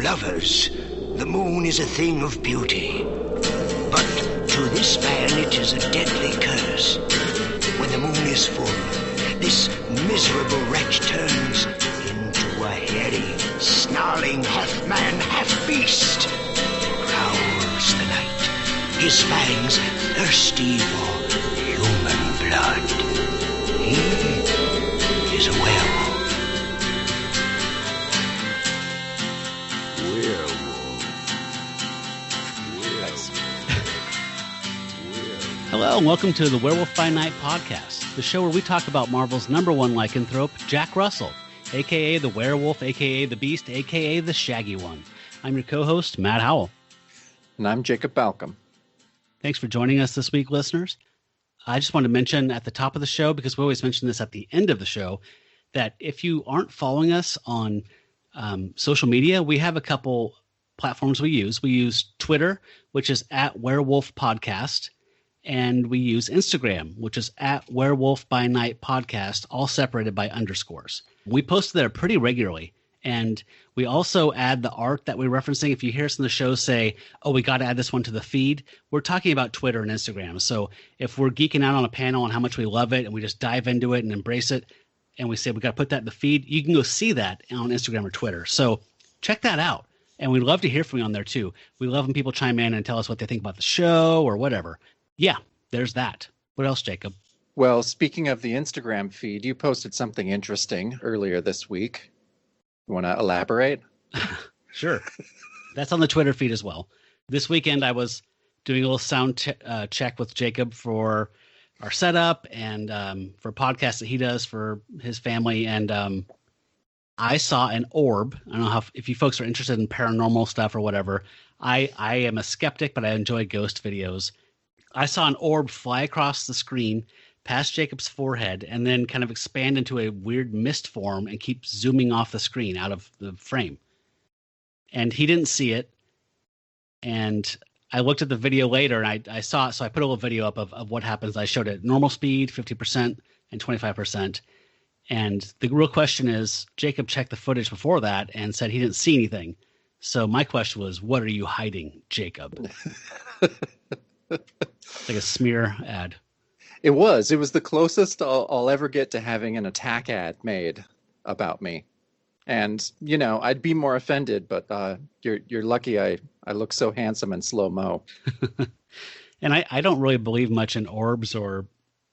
lovers, the moon is a thing of beauty. But to this man it is a deadly curse. When the moon is full, this miserable wretch turns into a hairy, snarling half-man, half-beast. Prowls the night, his fangs thirsty for human blood. He is a werewolf. Hello and welcome to the Werewolf by Night podcast, the show where we talk about Marvel's #1 lycanthrope, Jack Russell, a.k.a. the Werewolf, a.k.a. the Beast, a.k.a. the Shaggy One. I'm your co-host, Matt Howell. And I'm Jacob Balcom. Thanks for joining us this week, listeners. I just wanted to mention at the top of the show, because we always mention this at the end of the show, that if you aren't following us on social media, we have a couple platforms we use. We use Twitter, which is at Werewolf Podcast. And we use Instagram, which is at Werewolf by Night Podcast, all separated by underscores. We post there pretty regularly. And we also add the art that we're referencing. If you hear us in the show say, oh, we got to add this one to the feed, we're talking about Twitter and Instagram. So if we're geeking out on a panel on how much we love it and we just dive into it and embrace it, and we say we got to put that in the feed, you can go see that on Instagram or Twitter. So check that out. And we'd love to hear from you on there too. We love when people chime in and tell us what they think about the show or whatever. Yeah, there's that. What else, Jacob? Well, speaking of the Instagram feed, you posted something interesting earlier this week. You want to elaborate? Sure. That's on the Twitter feed as well. This weekend, I was doing a little sound check with Jacob for our setup and for podcasts that he does for his family. And I saw an orb. I don't know if you folks are interested in paranormal stuff or whatever. I am a skeptic, but I enjoy ghost videos. I saw an orb fly across the screen past Jacob's forehead and then kind of expand into a weird mist form and keep zooming off the screen out of the frame. And he didn't see it. And I looked at the video later and I saw it. So I put a little video up of what happens. I showed it normal speed, 50% and 25%. And the real question is, Jacob checked the footage before that and said he didn't see anything. So my question was, what are you hiding, Jacob? Like a smear ad. It was the closest I'll ever get to having an attack ad made about me. And, you know, I'd be more offended, but you're lucky I look so handsome in slow-mo. And I don't really believe much in orbs or,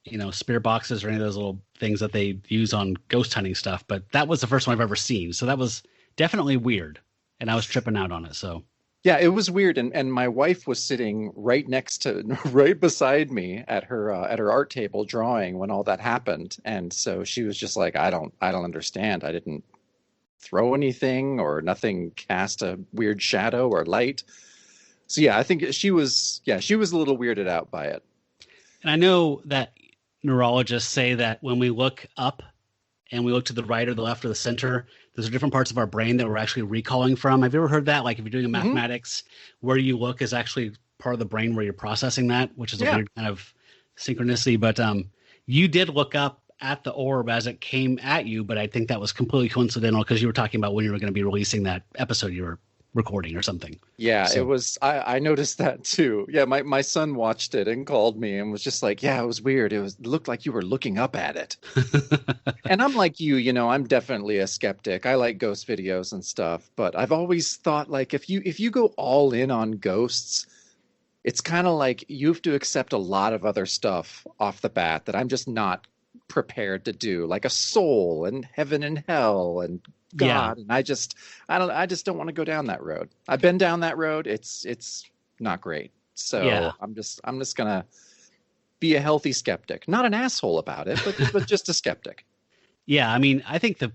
you know, spirit boxes or any of those little things that they use on ghost hunting stuff. But that was the first one I've ever seen. So that was definitely weird. And I was tripping out on it, so... Yeah, it was weird, and my wife was sitting right beside me at her art table drawing when all that happened, and so she was just like, I don't understand. I didn't throw anything or nothing cast a weird shadow or light. So yeah, I think she was a little weirded out by it. And I know that neurologists say that when we look up and we look to the right or the left or the center, those are different parts of our brain that we're actually recalling from. Have you ever heard that? Like if you're doing a mathematics, where you look is actually part of the brain where you're processing that, which is a weird kind of synchronicity. But you did look up at the orb as it came at you, but I think that was completely coincidental because you were talking about when you were going to be releasing that episode you were recording or something. Yeah, so. It was. I noticed that too. Yeah, my son watched it and called me and was just like, yeah, it was weird. It looked like you were looking up at it. And I'm like you know, I'm definitely a skeptic. I like ghost videos and stuff, but I've always thought like if you go all in on ghosts, it's kind of like you have to accept a lot of other stuff off the bat that I'm just not prepared to do, like a soul and heaven and hell and God. And I just don't want to go down that road. I've been down that road. It's not great. So I'm just gonna be a healthy skeptic, not an asshole about it, but just a skeptic. Yeah, I mean, I think the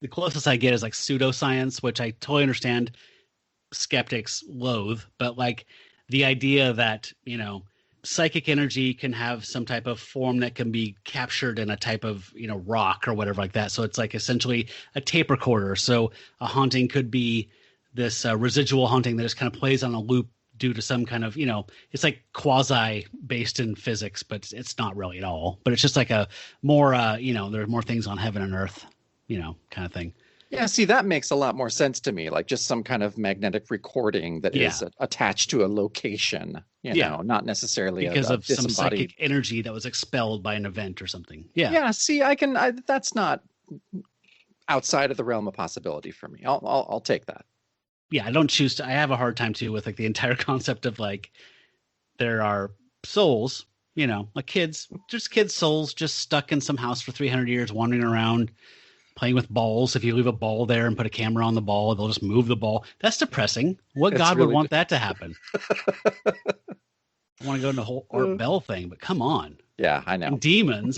closest I get is like pseudoscience, which I totally understand skeptics loathe, but like the idea that, you know, psychic energy can have some type of form that can be captured in a type of, you know, rock or whatever like that. So it's like essentially a tape recorder. So a haunting could be this residual haunting that just kind of plays on a loop due to some kind of, you know, it's like quasi based in physics, but it's not really at all. But it's just like a more, you know, there are more things on heaven and earth, you know, kind of thing. Yeah, see, that makes a lot more sense to me. Like just some kind of magnetic recording that is attached to a location, not necessarily because a of some disembodied psychic energy that was expelled by an event or something. Yeah, see, that's not outside of the realm of possibility for me. I'll take that. Yeah, I have a hard time too with like the entire concept of like there are souls, like kids souls just stuck in some house for 300 years wandering around playing with balls. If you leave a ball there and put a camera on the ball, they'll just move the ball. That's depressing. What God would want that to happen? I want to go into the whole Art Bell thing, but come on. Yeah, I know. And demons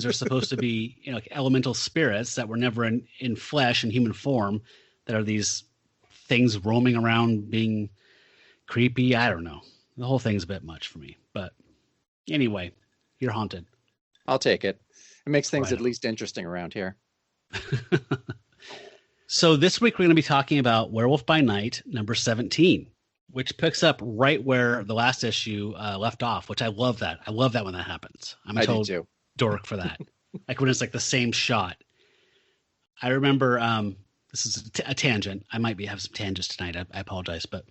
are supposed to be, like elemental spirits that were never in flesh and human form, that are these things roaming around being creepy. I don't know. The whole thing's a bit much for me. But anyway, you're haunted. I'll take it. It makes things at least interesting around here. So this week we're going to be talking about Werewolf by Night, number 17, which picks up right where the last issue left off, which I love that. I love that when that happens. I'm a total dork for that. Like when it's like the same shot. I remember, this is a tangent. I might have some tangents tonight. I apologize, but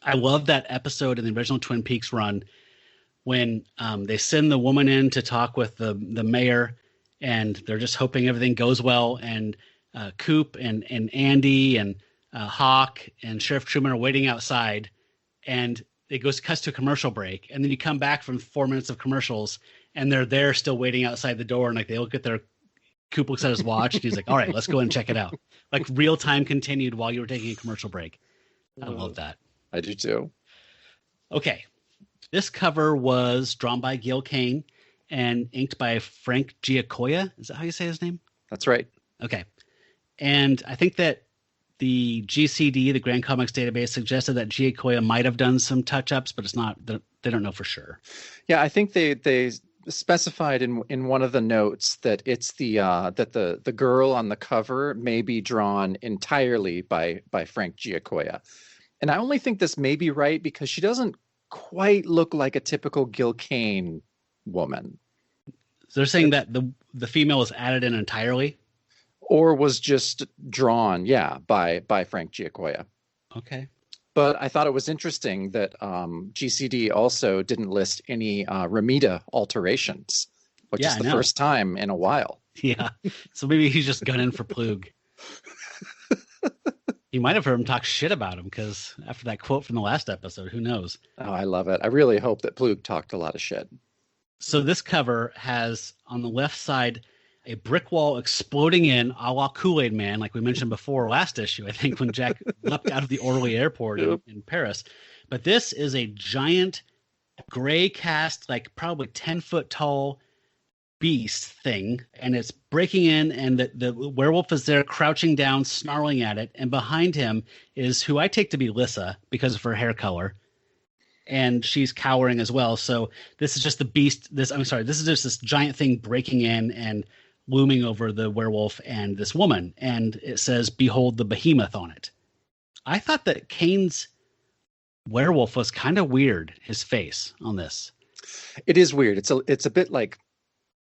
I love that episode in the original Twin Peaks run when they send the woman in to talk with the mayor, and they're just hoping everything goes well. And Coop and Andy and Hawk and Sheriff Truman are waiting outside, and it cuts to a commercial break. And then you come back from 4 minutes of commercials, and they're there still waiting outside the door. And like they look at Coop looks at his watch, and he's like, all right, let's go and check it out. Like real time continued while you were taking a commercial break. I love that. I do too. Okay. This cover was drawn by Gil Kane and inked by Frank Giacoia. Is that how you say his name? That's right. Okay. And I think that the GCD, the Grand Comics Database, suggested that Giacoia might have done some touch-ups, but it's not. They don't know for sure. Yeah, I think they specified in one of the notes that it's that the girl on the cover may be drawn entirely by Frank Giacoia. And I only think this may be right because she doesn't quite look like a typical Gil Kane woman. So they're saying that the female was added in entirely? Or was just drawn, by Frank Giacoia. Okay. But I thought it was interesting that GCD also didn't list any Ramita alterations, which is the first time in a while. Yeah. So maybe he's just gunning for Plug. You might have heard him talk shit about him because after that quote from the last episode, who knows? Oh, I love it. I really hope that Plug talked a lot of shit. So this cover has on the left side a brick wall exploding in a la Kool-Aid Man, like we mentioned before last issue, I think, when Jack leapt out of the Orly airport in Paris. But this is a giant gray cast, like probably 10-foot tall beast thing, and it's breaking in, and the werewolf is there crouching down, snarling at it, and behind him is who I take to be Lissa because of her hair color. And she's cowering as well. So this is just the beast. This is just this giant thing breaking in and looming over the werewolf and this woman. And it says, "Behold the Behemoth" on it. I thought that Kane's werewolf was kind of weird, his face on this. It is weird. It's a bit like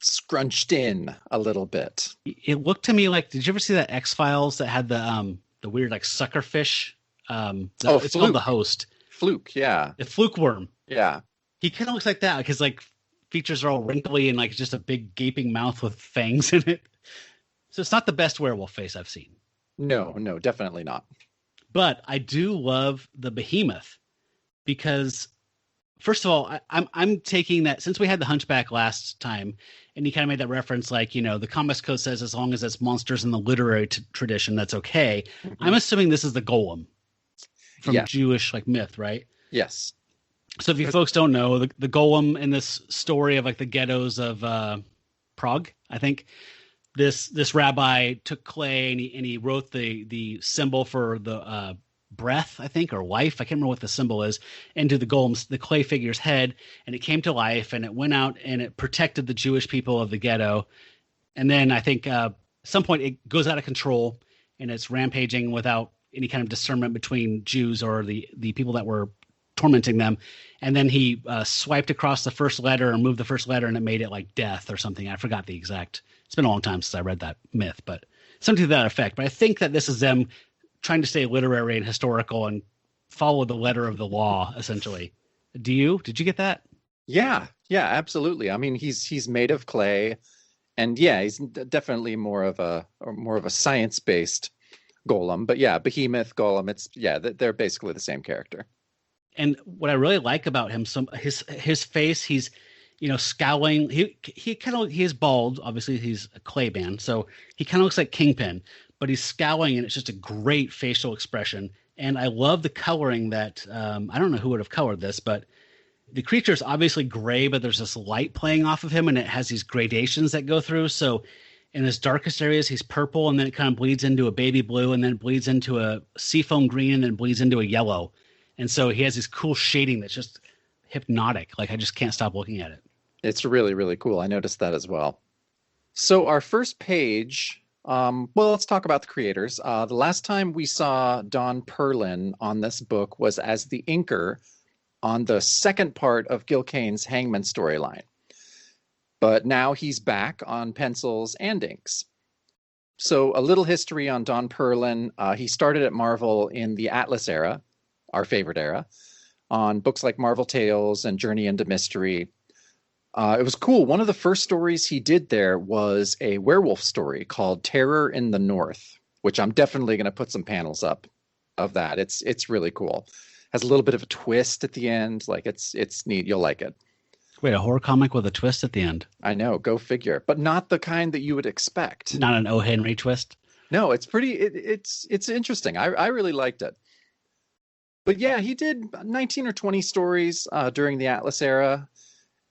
scrunched in a little bit. It looked to me like, did you ever see that X-Files that had the weird like suckerfish? It's called The Host. Fluke, yeah. The fluke worm. Yeah. He kind of looks like that because like features are all wrinkly and like just a big gaping mouth with fangs in it. So it's not the best werewolf face I've seen. No, definitely not. But I do love the Behemoth because, first of all, I'm taking that since we had the Hunchback last time, and you kind of made that reference, like, the Comics Code says as long as it's monsters in the literary tradition, that's okay. Mm-hmm. I'm assuming this is the golem from Jewish like myth, right? Yes. So if you folks don't know, the golem in this story of like the ghettos of Prague, I think this rabbi took clay and he wrote the symbol for the breath, I think, or life. I can't remember what the symbol is, into the clay figure's head, and it came to life and it went out and it protected the Jewish people of the ghetto. And then I think at some point it goes out of control and it's rampaging without any kind of discernment between Jews or the people that were tormenting them. And then he swiped across the first letter or moved the first letter and it made it like death or something. I forgot the exact. It's been a long time since I read that myth, but something to that effect. But I think that this is them trying to stay literary and historical and follow the letter of the law, essentially. Did you get that? Yeah, absolutely. I mean, he's made of clay, and yeah, he's definitely more of a science-based golem. But yeah, Behemoth, golem, they're basically the same character. And what I really like about him, his face, he's, scowling. He is bald. Obviously, he's a clay man, so he kind of looks like Kingpin, but he's scowling, and it's just a great facial expression. And I love the coloring that I don't know who would have colored this, but the creature is obviously gray, but there's this light playing off of him, and it has these gradations that go through. So in his darkest areas, he's purple, and then it kind of bleeds into a baby blue, and then it bleeds into a seafoam green, and then bleeds into a yellow. And so he has this cool shading that's just hypnotic. Like, I just can't stop looking at it. It's really, really cool. I noticed that as well. So our first page, let's talk about the creators. The last time we saw Don Perlin on this book was as the inker on the second part of Gil Kane's Hangman storyline. But now he's back on pencils and inks. So a little history on Don Perlin. He started at Marvel in the Atlas era, our favorite era, on books like Marvel Tales and Journey into Mystery. It was cool. One of the first stories he did there was a werewolf story called Terror in the North, which I'm definitely going to put some panels up of that. It's really cool. Has a little bit of a twist at the end. Like, it's neat. You'll like it. Wait, a horror comic with a twist at the end? I know. Go figure. But not the kind that you would expect. Not an O. Henry twist? No, it's pretty. It's interesting. I really liked it. But yeah, he did 19 or 20 stories during the Atlas era.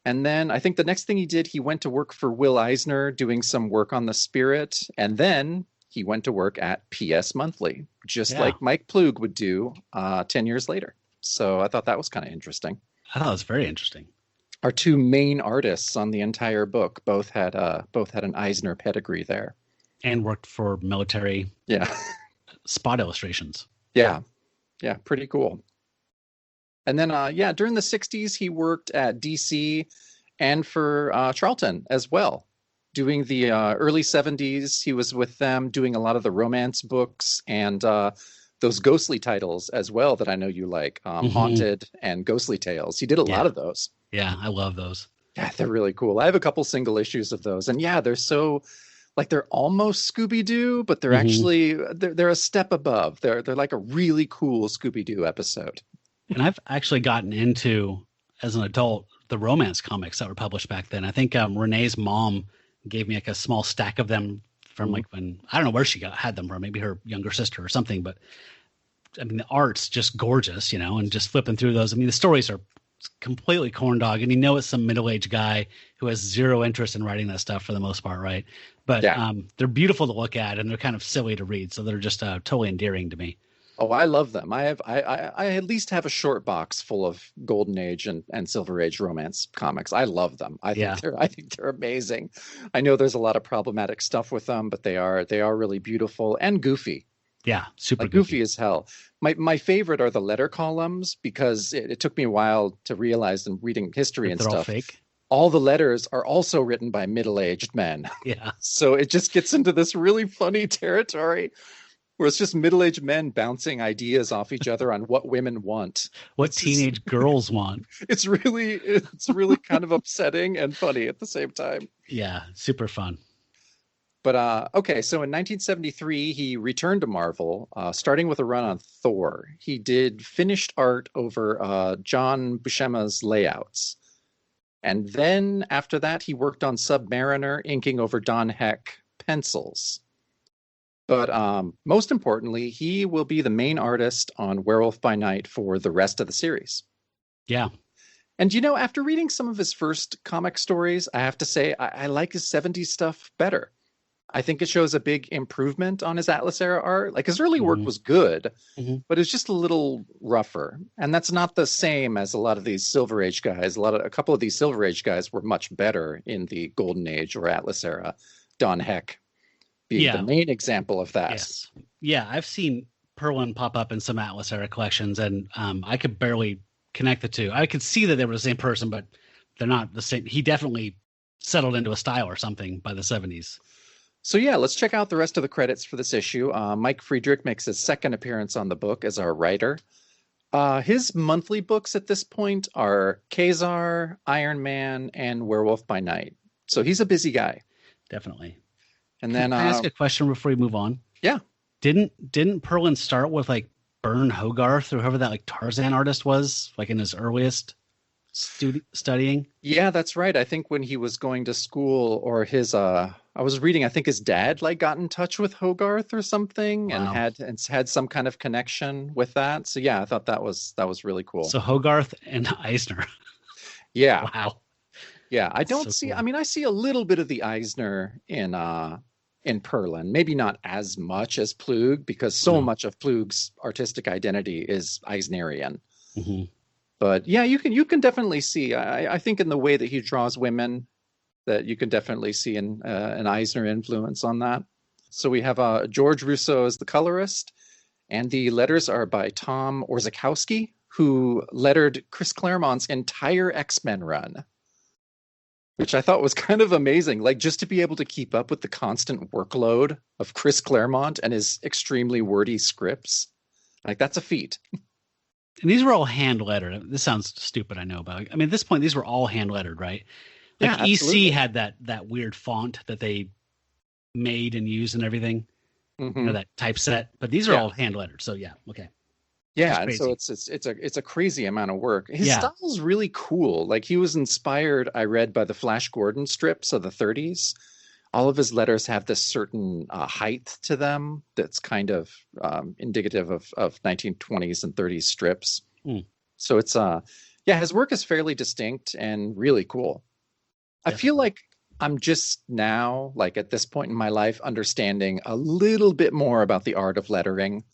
And then I think the next thing he did, he went to work for Will Eisner doing some work on the Spirit. And then he went to work at PS Monthly, just like Mike Ploog would do 10 years later. So I thought that was kind of interesting. I thought it was very interesting. Our two main artists on the entire book both had an Eisner pedigree there. And worked for military spot illustrations. Yeah, pretty cool. And then, during the 60s, he worked at DC and for Charlton as well. Doing the early 70s, he was with them doing a lot of the romance books and those ghostly titles as well that I know you like, Haunted and Ghostly Tales. He did a lot of those. Yeah, I love those. Yeah, they're really cool. I have a couple single issues of those. And yeah, they're so, like, they're almost Scooby-Doo, but they're actually, they're a step above. They're like a really cool Scooby-Doo episode. And I've actually gotten into, as an adult, the romance comics that were published back then. I think Renee's mom gave me like a small stack of them from like when, I don't know where she had them from, maybe her younger sister or something. But I mean, the art's just gorgeous, and just flipping through those. I mean, the stories are completely corn dog, and it's some middle-aged guy who has zero interest in writing that stuff for the most part, right? But they're beautiful to look at, and they're kind of silly to read, so they're just totally endearing to me. Oh, I love them. I at least have a short box full of Golden Age and Silver Age romance comics. I love them. I think they're amazing. I know there's a lot of problematic stuff with them, but they are really beautiful and goofy. Yeah, super goofy as hell. My favorite are the letter columns because it took me a while to realize in reading history and stuff. All fake. All the letters are also written by middle-aged men. Yeah. So it just gets into this really funny territory where it's just middle-aged men bouncing ideas off each other on what women want. What teenage girls want. It's really kind of upsetting and funny at the same time. Yeah, super fun. But okay, so in 1973, he returned to Marvel, starting with a run on Thor. He did finished art over John Buscema's layouts. And then after that, he worked on Submariner, inking over Don Heck pencils. But most importantly, he will be the main artist on Werewolf by Night for the rest of the series. Yeah. And, after reading some of his first comic stories, I have to say I like his 70s stuff better. I think it shows a big improvement on his Atlas era art. Like, his early work was good, but it's just a little rougher. And that's not the same as a lot of these Silver Age guys. A couple of these Silver Age guys were much better in the Golden Age or Atlas era. Don Heck being the main example of that. Yes. Yeah, I've seen Perlin pop up in some Atlas era collections, and I could barely connect the two. I could see that they were the same person, but they're not the same. He definitely settled into a style or something by the 70s. So yeah, let's check out the rest of the credits for this issue. Mike Friedrich makes his second appearance on the book as our writer. His monthly books at this point are Kazar, Iron Man, and Werewolf by Night. So he's a busy guy. Definitely. And then Can I ask a question before we move on? Yeah. Didn't Perlin start with like Bern Hogarth or whoever that like Tarzan artist was, like in his earliest studying? Yeah, that's right. I think when he was going to school, or his I was reading, I think his dad like got in touch with Hogarth or something. Wow. and had some kind of connection with that. So yeah, I thought that was really cool. So Hogarth and Eisner. Yeah. Wow. Yeah, I don't So see. cool. I mean, I see a little bit of the Eisner in Perlin. Maybe not as much as Plug, because so much of Plug's artistic identity is Eisnerian. Mm-hmm. But yeah, you can definitely see. I think in the way that he draws women, that you can definitely see an Eisner influence on that. So we have George Russo as the colorist, and the letters are by Tom Orzechowski, who lettered Chris Claremont's entire X-Men run, which I thought was kind of amazing. Like, just to be able to keep up with the constant workload of Chris Claremont and his extremely wordy scripts. Like, that's a feat. And these were all hand lettered. This sounds stupid, I know, but I mean, at this point, these were all hand lettered, right? Like Yeah, absolutely. EC had that weird font that they made and used and everything, Mm-hmm. you know, that typeset. But these are all hand lettered. So yeah, okay. Yeah, and so it's a crazy amount of work. His Yeah. style is really cool. Like, he was inspired, I read, by the Flash Gordon strips of the 30s. All of his letters have this certain height to them that's kind of indicative of 1920s and 30s strips. Mm. So it's his work is fairly distinct and really cool. I feel like I'm just now, like at this point in my life, understanding a little bit more about the art of lettering.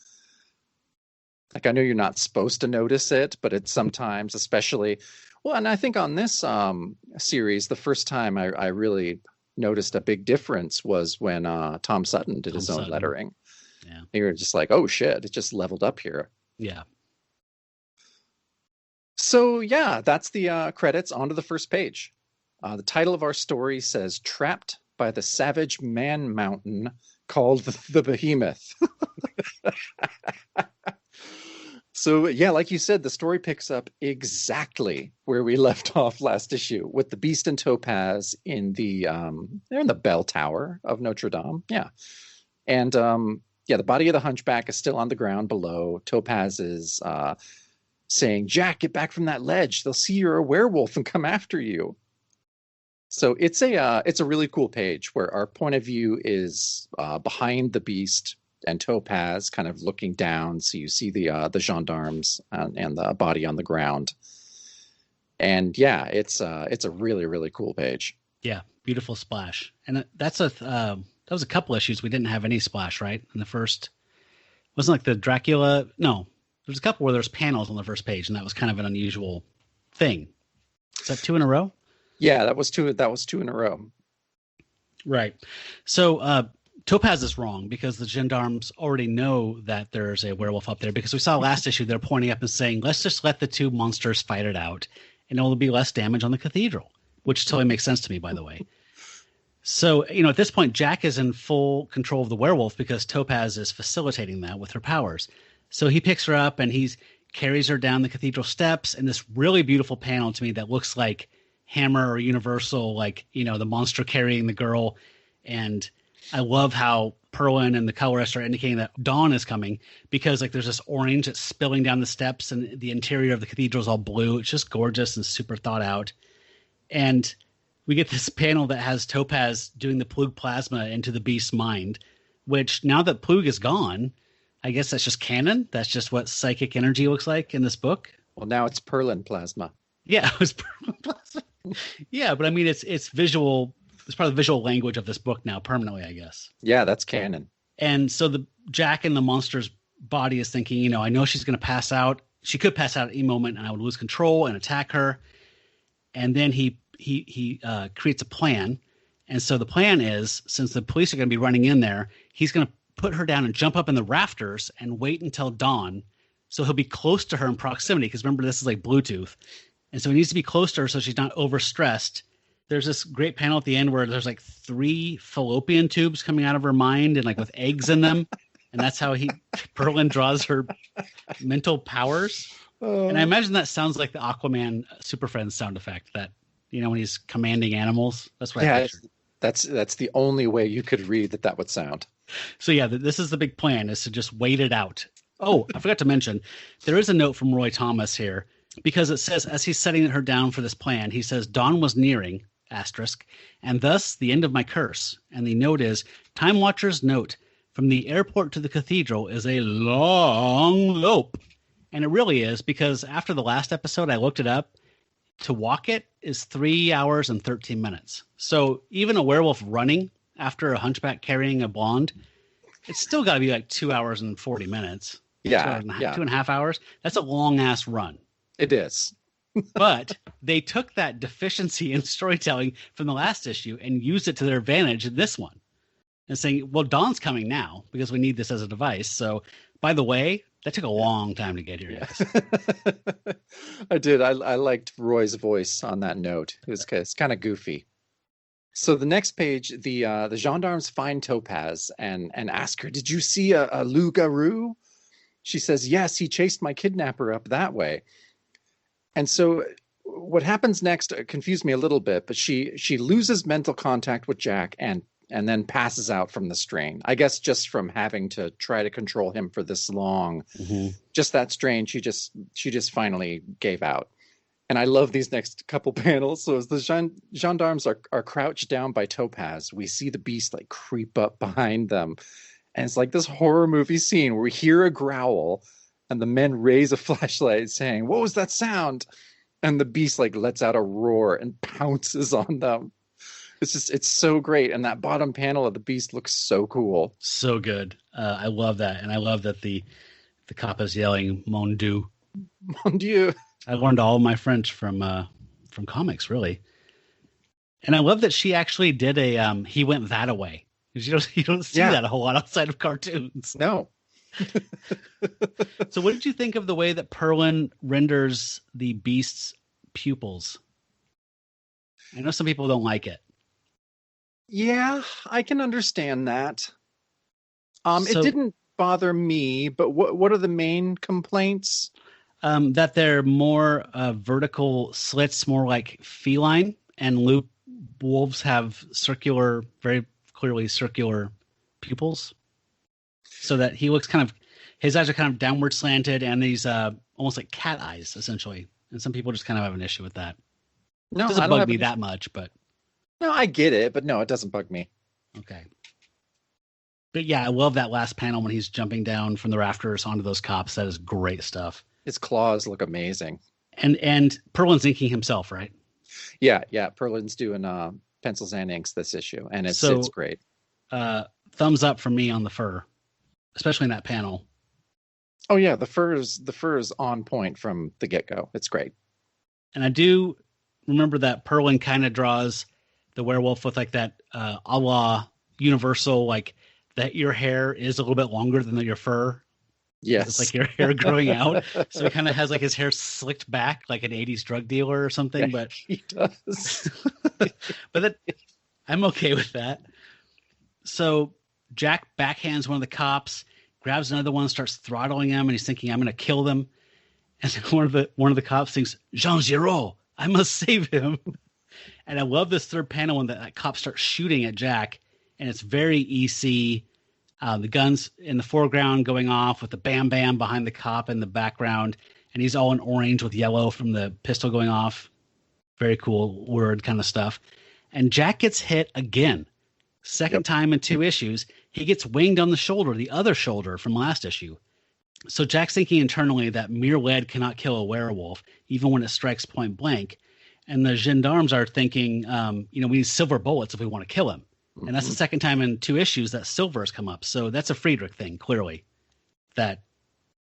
Like, I know you're not supposed to notice it, but it's sometimes, especially, well, and I think on this series, the first time I really noticed a big difference was when Tom Sutton did his own lettering. Yeah. You were just like, oh shit, it just leveled up here. Yeah. So yeah, that's the credits. Onto the first page. The title of our story says, "Trapped by the Savage Man Mountain Called the Behemoth." So yeah, like you said, the story picks up exactly where we left off last issue, with the Beast and Topaz in they're in the bell tower of Notre Dame. Yeah. And the body of the hunchback is still on the ground below. Topaz is saying, "Jack, get back from that ledge. They'll see you're a werewolf and come after you." So it's a really cool page where our point of view is behind the Beast and Topaz, kind of looking down, so you see the gendarmes and the body on the ground. And yeah, it's a really, really cool page. Yeah, beautiful splash. And that was a couple issues we didn't have any splash, right? In the first, wasn't like the Dracula. No, there's a couple where there's panels on the first page, and that was kind of an unusual thing. Is that 2 in a row? Yeah, that was two in a row. Right. So Topaz is wrong, because the gendarmes already know that there's a werewolf up there, because we saw last issue they're pointing up and saying, let's just let the two monsters fight it out and it'll be less damage on the cathedral, which totally makes sense to me, by the way. So, you know, at this point, Jack is in full control of the werewolf because Topaz is facilitating that with her powers. So he picks her up and carries her down the cathedral steps in this really beautiful panel to me that looks like Hammer or Universal, like, you know, the monster carrying the girl. And I love how Perlin and the colorists are indicating that dawn is coming, because like there's this orange that's spilling down the steps and the interior of the cathedral is all blue. It's just gorgeous and super thought out. And we get this panel that has Topaz doing the Plug plasma into the Beast's mind, which now that Plug is gone, I guess that's just canon. That's just what psychic energy looks like in this book. Well, now it's Perlin plasma. Yeah, it was Perlin plasma. Yeah, but I mean, it's visual. It's part of the visual language of this book now, permanently, I guess. Yeah, that's canon. And so the Jack in the monster's body is thinking, you know, I know she's going to pass out. She could pass out at any moment, and I would lose control and attack her. And then he creates a plan. And so the plan is, since the police are going to be running in there, he's going to put her down and jump up in the rafters and wait until dawn. So he'll be close to her in proximity, because remember, this is like Bluetooth. And so he needs to be close to her so she's not overstressed. there's this great panel at the end where there's like 3 fallopian tubes coming out of her mind and like with eggs in them. And that's how Perlin draws her mental powers. And I imagine that sounds like the Aquaman Super Friends sound effect that, when he's commanding animals. That's what I pictured. That's the only way you could read that would sound. So yeah, this is the big plan, is to just wait it out. Oh, I forgot to mention, there is a note from Roy Thomas here, because it says, as he's setting her down for this plan, he says, dawn was nearing, asterisk, and thus the end of my curse. And the note is, Time Watcher's note, from the airport to the cathedral is a long lope. And it really is, because after the last episode, I looked it up. To walk it is 3 hours and 13 minutes. So even a werewolf running after a hunchback carrying a blonde, it's still got to be like 2 hours and 40 minutes. Yeah. 2.5 hours. That's a long ass run. It is. But they took that deficiency in storytelling from the last issue and used it to their advantage in this one. And saying, well, dawn's coming now because we need this as a device. So, by the way, that took a long time to get here. Yes. I did. I liked Roy's voice on that note. It's kind of goofy. So the next page, the gendarmes find Topaz and ask her, "Did you see a loup-garou?" She says, "Yes, he chased my kidnapper up that way." And so what happens next confused me a little bit, but she loses mental contact with Jack and then passes out from the strain. I guess just from having to try to control him for this long. Mm-hmm. Just that strain, she just finally gave out. And I love these next couple panels. So as the gendarmes are crouched down by Topaz, we see the beast like creep up behind them. And it's like this horror movie scene where we hear a growl and the men raise a flashlight saying, "What was that sound?" And the beast like lets out a roar and pounces on them. It's so great. And that bottom panel of the beast looks so cool. So good. I love that. And I love that the cop is yelling, "Mon Dieu." Mon Dieu. I learned all of my French from comics, really. And I love that she actually did a he went that away. You don't see that a whole lot outside of cartoons. No. So what did you think of the way that Perlin renders the beast's pupils? I know some people don't like it. Yeah, I can understand that. It didn't bother me, but what are the main complaints? That they're more vertical slits, more like feline, and loop wolves have very clearly circular pupils. So that he looks his eyes are kind of downward slanted, and these almost like cat eyes, essentially. And some people just kind of have an issue with that. No, it doesn't bug me that much, but. No, I get it, but no, it doesn't bug me. Okay. But yeah, I love that last panel when he's jumping down from the rafters onto those cops. That is great stuff. His claws look amazing. And Perlin's inking himself, right? Yeah. Perlin's doing pencils and inks this issue, and it's great. Thumbs up from me on the fur, especially in that panel. Oh yeah, the fur is on point from the get-go. It's great. And I do remember that Perlin kind of draws the werewolf with like that a la Universal, like that your hair is a little bit longer than your fur. Yes. It's like your hair growing out. So he kind of has like his hair slicked back like an 80s drug dealer or something. But he does. But I'm okay with that. So Jack backhands one of the cops, grabs another one, starts throttling him, and he's thinking, "I'm going to kill them." And one of the cops thinks, "Jean Giraud, I must save him." And I love this third panel when that cop starts shooting at Jack, and it's very EC. The guns in the foreground going off with the bam bam behind the cop in the background, and he's all in orange with yellow from the pistol going off. Very cool word kind of stuff. And Jack gets hit again. Second time in 2 issues. He gets winged on the shoulder, the other shoulder from last issue. So Jack's thinking internally that mere lead cannot kill a werewolf, even when it strikes point blank. And the gendarmes are thinking, we need silver bullets if we want to kill him. Mm-hmm. And that's the second time in 2 issues that silver has come up. So that's a Friedrich thing, clearly, that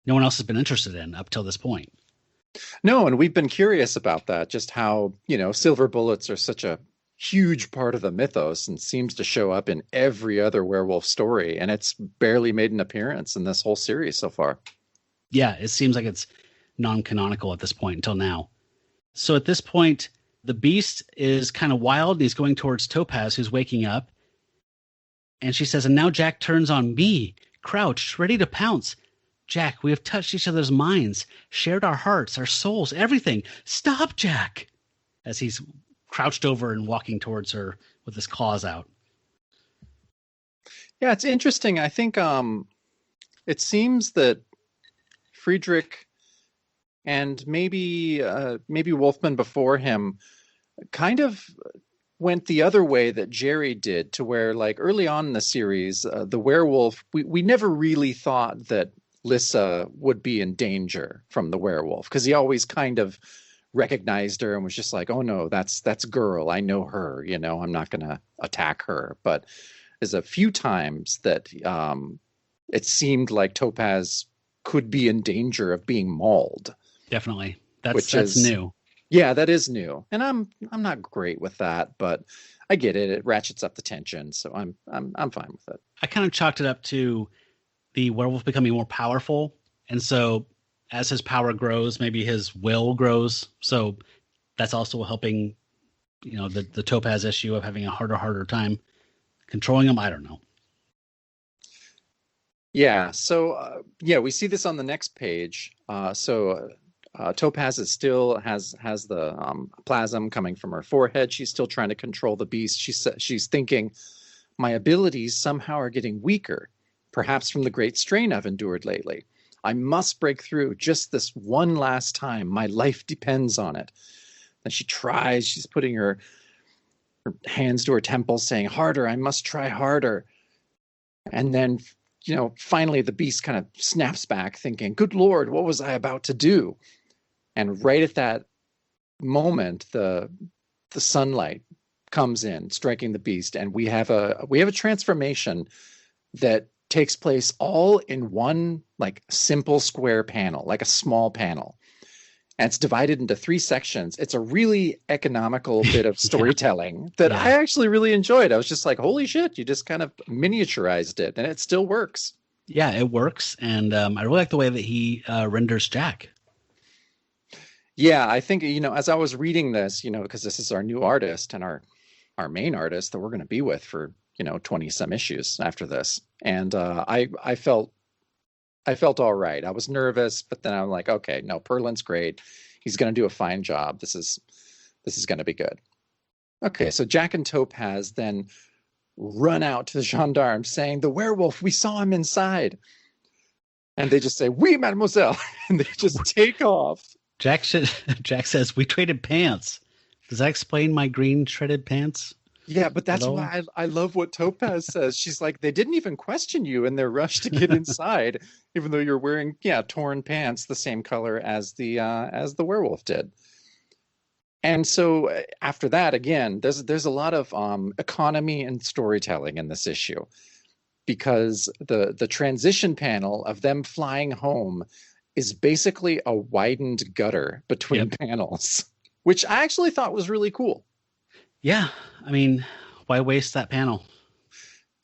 no one else has been interested in up till this point. No, and we've been curious about that, just how, silver bullets are such a huge part of the mythos and seems to show up in every other werewolf story. And it's barely made an appearance in this whole series so far. Yeah, it seems like it's non-canonical at this point until now. So at this point, The beast is kind of wild, and he's going towards Topaz, who's waking up. And she says, and now Jack turns on me, crouched, ready to pounce. Jack, we have touched each other's minds, shared our hearts, our souls, everything. Stop, Jack! As he's crouched over and walking towards her with his claws out. Yeah, it's interesting. I think it seems that Friedrich and maybe Wolfman before him kind of went the other way that Jerry did, to where, like, early on in the series, the werewolf, we never really thought that Lissa would be in danger from the werewolf, because he always kind of recognized her and was just like, oh no, that's girl, I know her, I'm not gonna attack her. But there's a few times that it seemed like Topaz could be in danger of being mauled. Definitely. That's new. Yeah, that is new. And I'm not great with that, but I get it. It ratchets up the tension, so I'm fine with it. I kind of chalked it up to the werewolf becoming more powerful. And so as his power grows, maybe his will grows. So that's also helping, the Topaz issue of having a harder time controlling him. I don't know. Yeah. So, we see this on the next page. Topaz is still has the plasm coming from her forehead. She's still trying to control the beast. She's thinking, my abilities somehow are getting weaker, perhaps from the great strain I've endured lately. I must break through just this one last time. My life depends on it. And she tries. She's putting her hands to her temples, saying, harder, I must try harder. And then, finally the beast kind of snaps back, thinking, good Lord, what was I about to do? And right at that moment, the sunlight comes in, striking the beast, and we have a transformation that takes place all in one, like, simple square panel, like a small panel. And it's divided into 3 sections. It's a really economical bit of storytelling that I actually really enjoyed. I was just like, holy shit, you just kind of miniaturized it, and it still works. Yeah, it works. And I really like the way that he renders Jack. Yeah, I think, as I was reading this, because this is our new artist and our main artist that we're going to be with for, 20 some issues after this. And I felt all right. I was nervous, but then I'm like, okay, no, Perlin's great. He's going to do a fine job. This is going to be good. Okay, so Jack and Topaz then run out to the gendarmes saying, the werewolf, we saw him inside. And they just say, oui, mademoiselle. And they just take off. Jack says, we traded pants. Does that explain my green shredded pants? Yeah, but that's why I love what Topaz says. She's like, they didn't even question you in their rush to get inside, even though you're wearing, torn pants the same color as the werewolf did. And so after that, again, there's a lot of economy and storytelling in this issue, because the transition panel of them flying home is basically a widened gutter between panels, which I actually thought was really cool. Yeah. I mean, why waste that panel?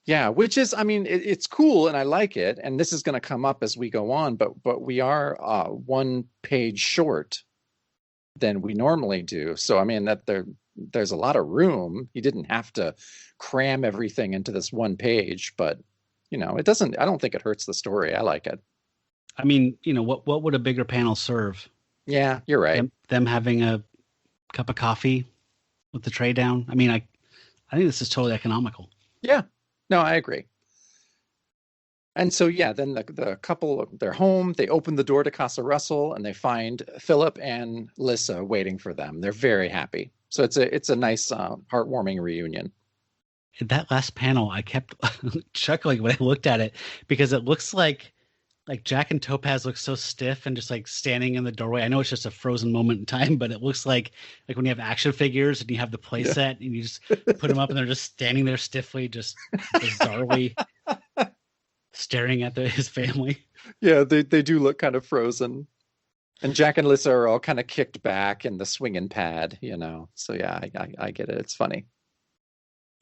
Yeah, which is, it's cool and I like it. And this is going to come up as we go on, but we are 1 page short than we normally do. So, there's a lot of room. You didn't have to cram everything into this 1 page, but I don't think it hurts the story. I like it. What would a bigger panel serve? Yeah, you're right. Them having a cup of coffee with the tray down. I think this is totally economical. Yeah, no, I agree. And so, then the couple, they're home. They open the door to Casa Russell and they find Philip and Lissa waiting for them. They're very happy. So it's a nice, heartwarming reunion. That last panel, I kept chuckling when I looked at it, because it looks like Jack and Topaz look so stiff and just like standing in the doorway. I know it's just a frozen moment in time, but it looks like when you have action figures and you have the play set and you just put them up and they're just standing there stiffly, just bizarrely staring at his family. Yeah, they do look kind of frozen. And Jack and Lissa are all kind of kicked back in the swinging pad, So yeah, I get it. It's funny.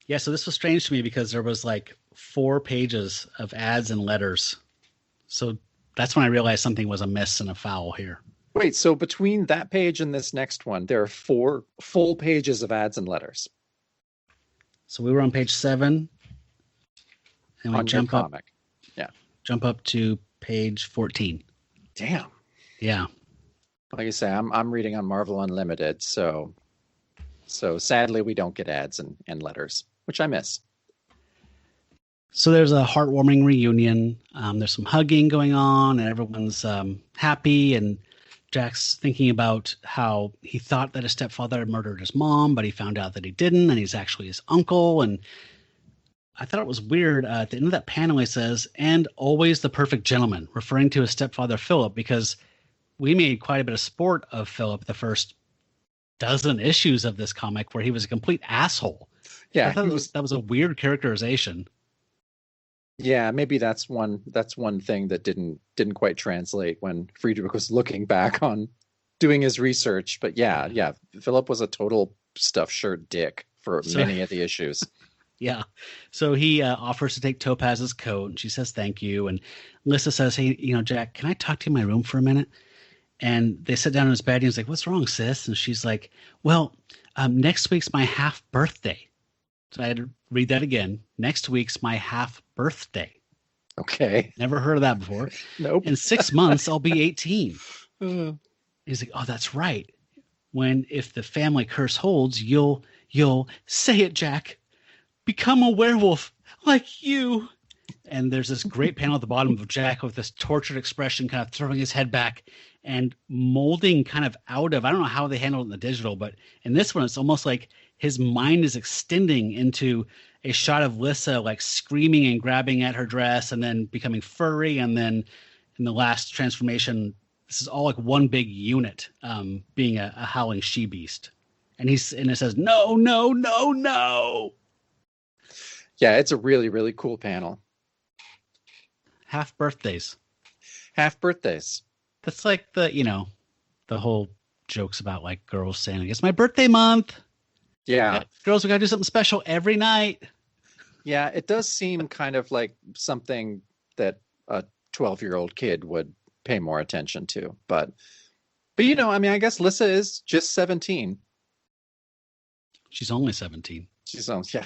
Yeah, so this was strange to me because there was 4 pages of ads and letters. So that's when I realized something was amiss and a foul here. Wait, so between that page and this next one, there are 4 full pages of ads and letters So we were on page 7, and we on your comic. Yeah. jump up to page 14. Damn. Yeah. Like I say, I'm reading on Marvel Unlimited, so sadly we don't get ads and letters, which I miss. So there's a heartwarming reunion. There's some hugging going on, and everyone's happy. And Jack's thinking about how he thought that his stepfather had murdered his mom, but he found out that he didn't, and he's actually his uncle. And I thought it was weird. At the end of that panel, he says, "And always the perfect gentleman," referring to his stepfather, Philip, because we made quite a bit of sport of Philip the first dozen issues of this comic, where he was a complete asshole. Yeah, I thought that was a weird characterization. Yeah, maybe that's one thing that didn't quite translate when Friedrich was looking back on doing his research. But yeah, Philip was a total stuffed shirt dick for many of the issues. Yeah. So he offers to take Topaz's coat, and she says thank you. And Lissa says, "Hey, Jack, can I talk to you in my room for a minute?" And they sit down in his bed, and he's like, "What's wrong, sis?" And she's like, "Well, next week's my half birthday." So I had to read that again. Next week's my half birthday. Okay. Never heard of that before. Nope. In 6 months, I'll be 18. He's like, "Oh, that's right. If the family curse holds, you'll say it, Jack. Become a werewolf like you." And there's this great panel at the bottom of Jack with this tortured expression, kind of throwing his head back and molding kind of out of, I don't know how they handle it in the digital, but in this one, it's almost like his mind is extending into a shot of Lissa like screaming and grabbing at her dress and then becoming furry. And then in the last transformation, this is all like one big unit, being a howling she beast. And it says, "No, no, no, no." Yeah, it's a really, really cool panel. Half birthdays. That's like the whole jokes about like girls saying, "It's my birthday month." Yeah. Girls, we got to do something special every night. Yeah, it does seem kind of like something that a 12-year-old kid would pay more attention to. But I guess Lissa is just 17. She's only 17. Yeah.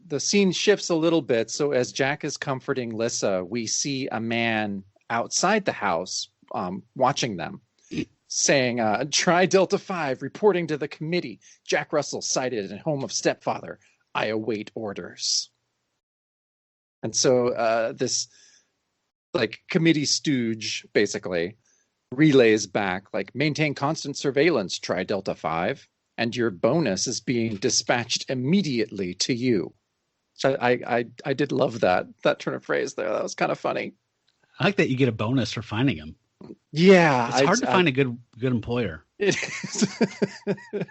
The scene shifts a little bit. So as Jack is comforting Lissa, we see a man outside the house watching them, saying, "Try Delta 5, reporting to the committee. Jack Russell sighted in home of stepfather. I await orders." And so this like committee stooge basically relays back, like, "Maintain constant surveillance, try Delta 5, and your bonus is being dispatched immediately to you." So I did love that turn of phrase there. That was kind of funny. I like that you get a bonus for finding him. Yeah. It's hard to find a good employer. It is.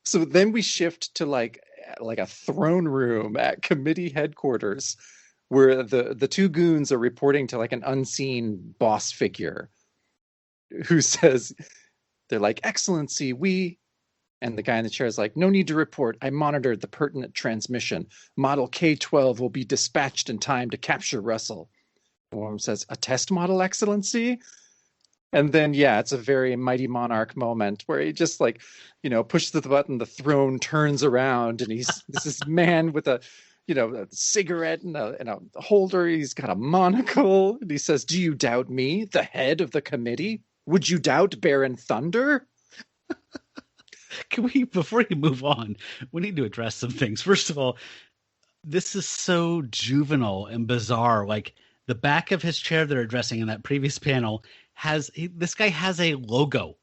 So then we shift to like a throne room at committee headquarters where the two goons are reporting to like an unseen boss figure who says, they're like, "Excellency, we..." And the guy in the chair is like, "No need to report. I monitored the pertinent transmission. Model K-12 will be dispatched in time to capture Russell." And one of them says, "A test model, Excellency?" And then, yeah, it's a very Mighty Monarch moment where he just like, pushes the button, the throne turns around, and this is man with a cigarette and a holder. He's got a monocle. And he says, "Do you doubt me, the head of the committee? Would you doubt Baron Thunder?" Can we, before you move on, we need to address some things. First of all, this is so juvenile and bizarre. Like the back of his chair they're addressing in that previous panel this guy has a logo,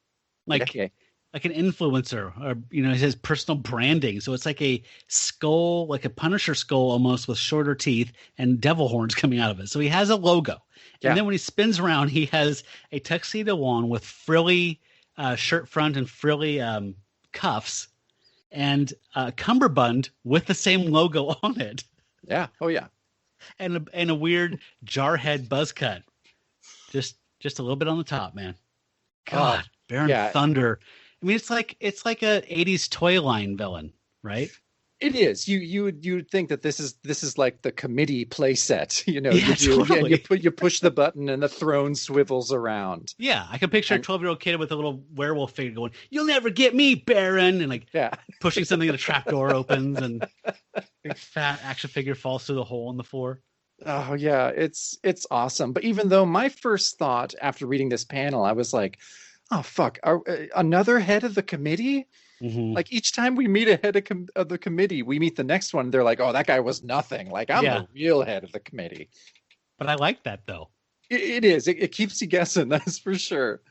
like an influencer, or his personal branding. So it's like a skull, like a Punisher skull almost, with shorter teeth and devil horns coming out of it. So he has a logo. Yeah. And then when he spins around, he has a tuxedo on with frilly shirt front and frilly cuffs and cummerbund with the same logo on it. Yeah. Oh yeah. And a weird jarhead buzz cut. Just a little bit on the top, man. God, Baron Thunder. I mean, it's like a 80s toy line villain, right? It is. You'd think that this is like the committee play set. You know, Yeah, totally. you push the button and the throne swivels around. Yeah, I can picture a 12-year-old kid with a little werewolf figure going, "You'll never get me, Baron," and like Yeah. pushing something and a trap door opens and a fat action figure falls through the hole in the floor. Oh yeah, it's awesome. But even though my first thought after reading this panel, I was like, "Oh fuck, another head of the committee?" Mm-hmm. Like each time we meet a head of the committee, we meet the next one. They're like, "Oh, that guy was nothing. Like I'm the real head of the committee." But I like that though. It is. It keeps you guessing. That's for sure.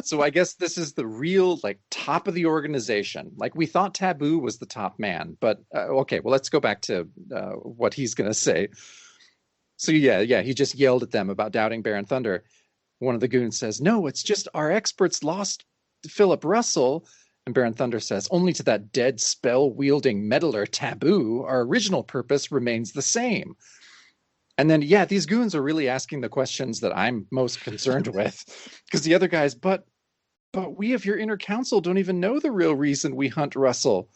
So I guess this is the real like top of the organization. Like we thought Taboo was the top man, but okay. Well, let's go back to what he's gonna say. So yeah, he just yelled at them about doubting Baron Thunder. One of the goons says, "No, it's just our experts lost Philip Russell." And Baron Thunder says, "Only to that dead spell-wielding meddler Taboo, our original purpose remains the same." And then, yeah, these goons are really asking the questions that I'm most concerned with. Because the other guys, but we of your inner council don't even know the real reason we hunt Russell.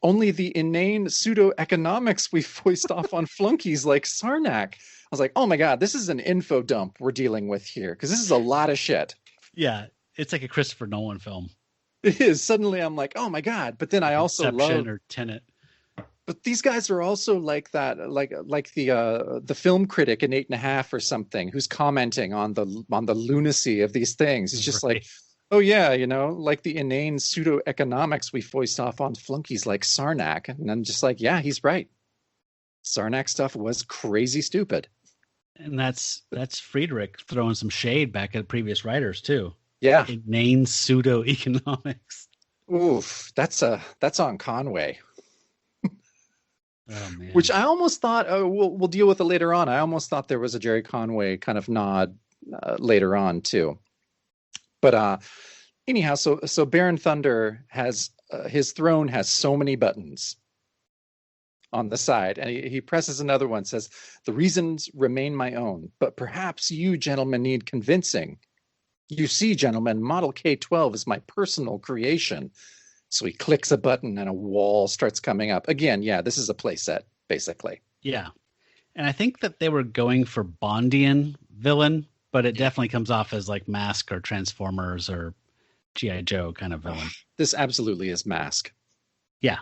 Only the inane pseudo-economics we foist off on flunkies like Sarnak. I was like, oh my God, this is an info dump we're dealing with here. Because this is a lot of shit. Yeah, it's like a Christopher Nolan film. It is. Suddenly I'm like, oh my God. But then I also Inception love... or Tenet. But these guys are also like that, like the film critic in 8.5 or something, who's commenting on the lunacy of these things. It's just like, oh yeah, you know, like the inane pseudo economics we foist off on flunkies like Sarnak, and I'm just like, yeah, he's right. Sarnak stuff was crazy stupid. And that's Friedrich throwing some shade back at previous writers too. Yeah, inane pseudo economics. Oof, that's on Conway. Oh, man. Which I almost thought we'll deal with it later on. I almost thought there was a Jerry Conway kind of nod later on too. But anyhow, so Baron Thunder has his throne has so many buttons on the side, and he presses another one. Says the reasons remain my own, but perhaps you gentlemen need convincing. You see, gentlemen, Model K-12 is my personal creation. So he clicks a button and a wall starts coming up. Again, yeah, this is a play set, basically. Yeah. And I think that they were going for Bondian villain, but it definitely comes off as like Mask or Transformers or G.I. Joe kind of villain. This absolutely is Mask. Yeah.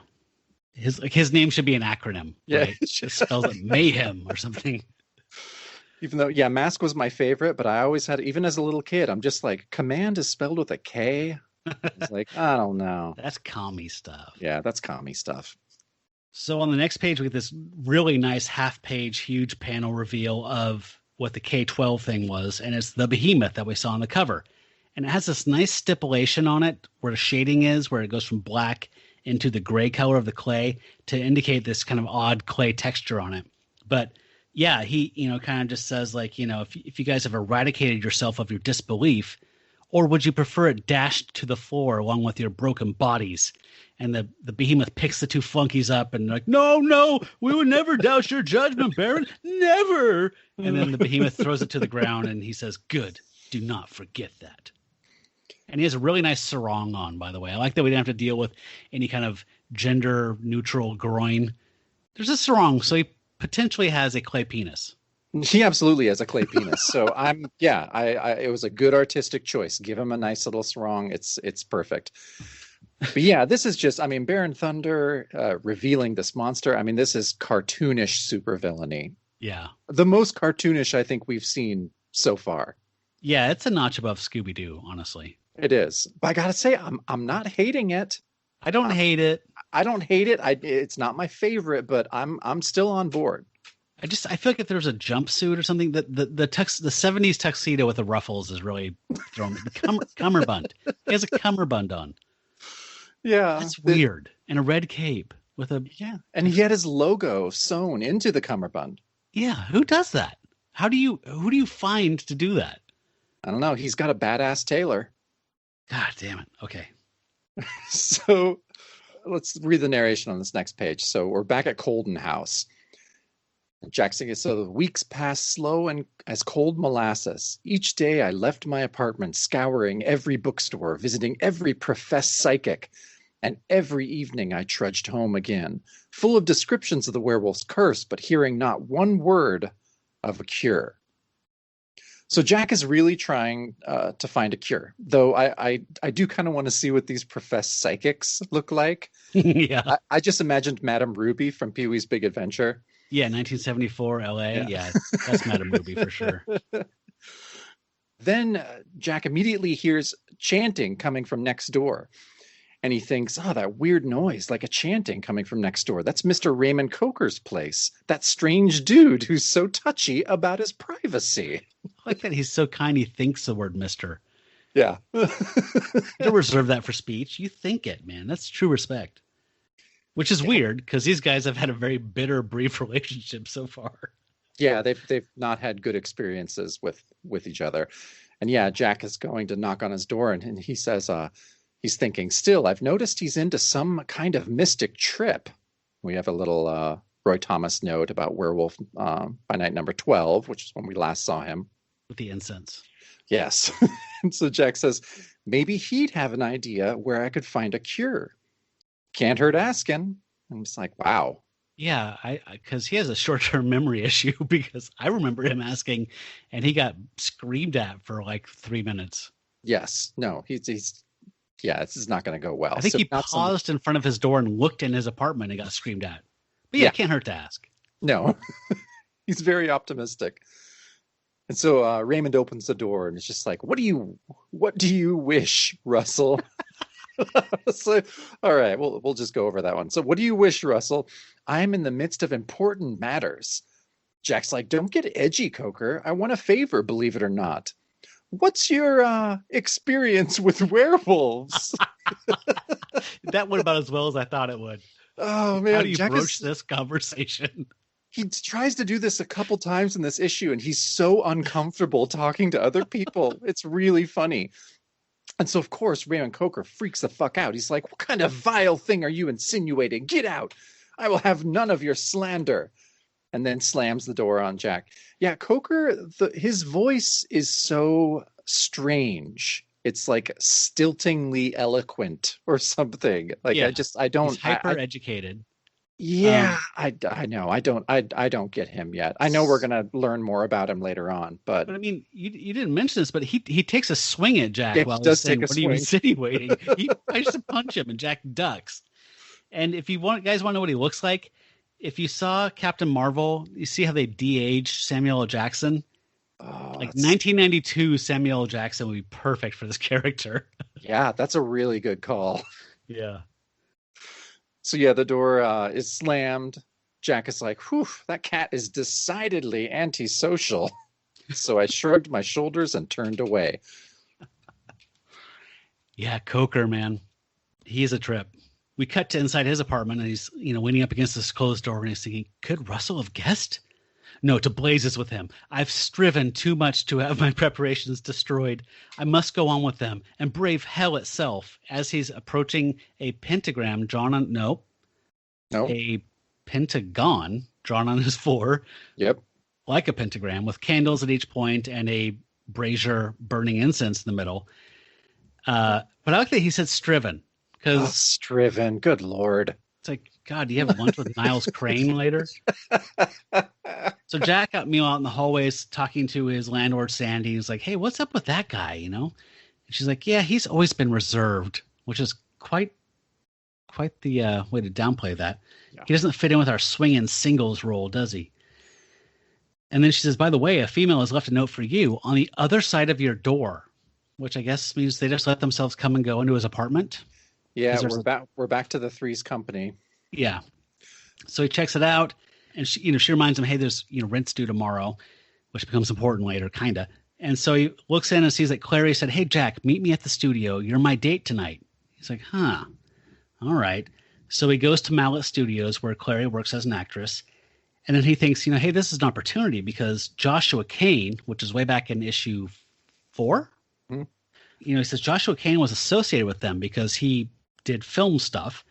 His name should be an acronym. Yeah. Right? It spells like mayhem or something. Even though, yeah, Mask was my favorite, but I always had, even as a little kid, I'm just like, command is spelled with a K. It's like, I don't know. That's commie stuff. Yeah, that's commie stuff. So on the next page, we get this really nice half-page, huge panel reveal of what the K-12 thing was, and it's the Behemoth that we saw on the cover. And it has this nice stipulation on it where the shading is, where it goes from black into the gray color of the clay to indicate this kind of odd clay texture on it. But yeah, he, kind of just says like, if you guys have eradicated yourself of your disbelief, or would you prefer it dashed to the floor along with your broken bodies? And the Behemoth picks the two flunkies up and like, no, we would never doubt your judgment, Baron, never. And then the Behemoth throws it to the ground and he says, good, do not forget that. And he has a really nice sarong on, by the way. I like that we didn't have to deal with any kind of gender neutral groin. There's a sarong, so he potentially has a clay penis. He absolutely has a clay penis. So it was a good artistic choice. Give him a nice little sarong. It's perfect. But yeah, this is just, Baron Thunder revealing this monster. This is cartoonish supervillainy. Yeah. The most cartoonish I think we've seen so far. Yeah, it's a notch above Scooby-Doo, honestly. It is. But I gotta say, I'm not hating it. I don't hate it. I don't hate it. It's not my favorite, but I'm still on board. I feel like if there was a jumpsuit or something, the 70s tuxedo with the ruffles is really thrown. The cummerbund. He has a cummerbund on. Yeah, that's weird. And a red cape with a and he had his logo sewn into the cummerbund. Yeah, who does that? Who do you find to do that? I don't know. He's got a badass tailor. God damn it. Okay. So let's read the narration on this next page. So we're back at Colden House. Jackson gets, so the weeks passed slow and as cold molasses. Each day I left my apartment, scouring every bookstore, visiting every professed psychic. And every evening I trudged home again, full of descriptions of the werewolf's curse, but hearing not one word of a cure. So Jack is really trying to find a cure, though I do kind of want to see what these professed psychics look like. Yeah. I just imagined Madame Ruby from Pee-wee's Big Adventure. Yeah, 1974 LA. Yeah, that's Madame Ruby for sure. Then Jack immediately hears chanting coming from next door. And he thinks, oh, that weird noise, like a chanting coming from next door. That's Mr. Raymond Coker's place. That strange dude who's so touchy about his privacy. I like that he's so kind he thinks the word mister. Yeah. You don't reserve that for speech. You think it, man. That's true respect. Which is weird because these guys have had a very bitter, brief relationship so far. Yeah, they've not had good experiences with each other. And yeah, Jack is going to knock on his door and he says, he's thinking, still, I've noticed he's into some kind of mystic trip. We have a little Roy Thomas note about Werewolf by Night number 12, which is when we last saw him. With the incense. Yes. And so Jack says, maybe he'd have an idea where I could find a cure. Can't hurt asking. I'm just like, wow. Yeah, because he has a short-term memory issue because I remember him asking and he got screamed at for like 3 minutes. Yes. No, he's yeah, this is not going to go well. I think he paused in front of his door and looked in his apartment and got screamed at. But yeah, it can't hurt to ask. No, he's very optimistic. And so Raymond opens the door and it's just like, what do you wish, Russell? So, all right, we'll just go over that one. So what do you wish, Russell? I'm in the midst of important matters. Jack's like, don't get edgy, Coker. I want a favor, believe it or not. What's your experience with werewolves? That went about as well as I thought it would. Oh, man. How do you broach this conversation? He tries to do this a couple times in this issue, and he's so uncomfortable talking to other people. It's really funny. And so, of course, Raymond Coker freaks the fuck out. He's like, what kind of vile thing are you insinuating? Get out. I will have none of your slander. And then slams the door on Jack. Yeah, Coker, his voice is so strange. It's like stiltingly eloquent or something. Like, yeah. I don't. He's hyper educated. Yeah, I know. I don't get him yet. I know we're gonna learn more about him later on, but I mean, you didn't mention this, but he takes a swing at Jack while he's saying, "What are you insinuating?" He tries to punch him, and Jack ducks. And if you guys want to know what he looks like, if you saw Captain Marvel, you see how they de-aged Samuel L. Jackson. Like 1992 Samuel L. Jackson would be perfect for this character. Yeah, that's a really good call. Yeah. So yeah, the door is slammed. Jack is like, whew, that cat is decidedly antisocial. So I shrugged my shoulders and turned away. Yeah, Coker, man. He is a trip. We cut to inside his apartment and he's, leaning up against this closed door and he's thinking, could Russell have guessed? No, to blazes with him. I've striven too much to have my preparations destroyed. I must go on with them and brave hell itself. As he's approaching a pentagram drawn on, a pentagon drawn on his floor. Yep. Like a pentagram with candles at each point and a brazier burning incense in the middle. But I like that he said striven. Because striven, good Lord. It's like, God, do you have lunch with Niles Crane later? So Jack got me out in the hallways talking to his landlord, Sandy. He's like, hey, what's up with that guy, And she's like, yeah, he's always been reserved, which is quite the way to downplay that. Yeah. He doesn't fit in with our swinging singles role, does he? And then she says, by the way, a female has left a note for you on the other side of your door, which I guess means they just let themselves come and go into his apartment. Yeah, we're back to the Three's Company. Yeah. So he checks it out, and she reminds him, hey, there's rent's due tomorrow, which becomes important later, kind of. And so he looks in and sees that Clary said, hey, Jack, meet me at the studio. You're my date tonight. He's like, huh. All right. So he goes to Mallet Studios where Clary works as an actress. And then he thinks, hey, this is an opportunity because Joshua Kane, which is way back in issue 4, he says Joshua Kane was associated with them because he did film stuff.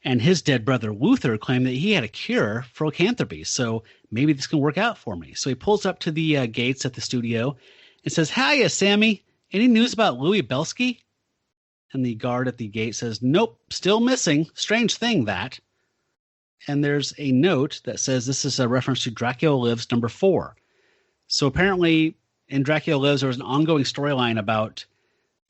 And his dead brother Luther claimed that he had a cure for lycanthropy. So maybe this can work out for me. So he pulls up to the gates at the studio and says, hiya, Sammy. Any news about Louis Belsky? And the guard at the gate says, "Nope, still missing. Strange thing, that." And there's a note that says this is a reference to Dracula Lives number 4. So apparently in Dracula Lives, there was an ongoing storyline about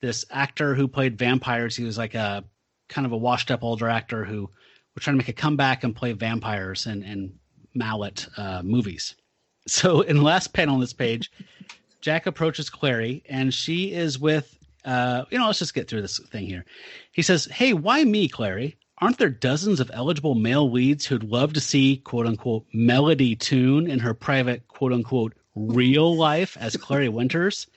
this actor who played vampires. He was like a kind of a washed up older actor who was trying to make a comeback and play vampires in Mallet movies. So in the last panel on this page, Jack approaches Clary, and she is with, let's just get through this thing here. He says, "Hey, why me, Clary? Aren't there dozens of eligible male leads who'd love to see, quote unquote, Melody Toon in her private, quote unquote, real life as Clary Winters?"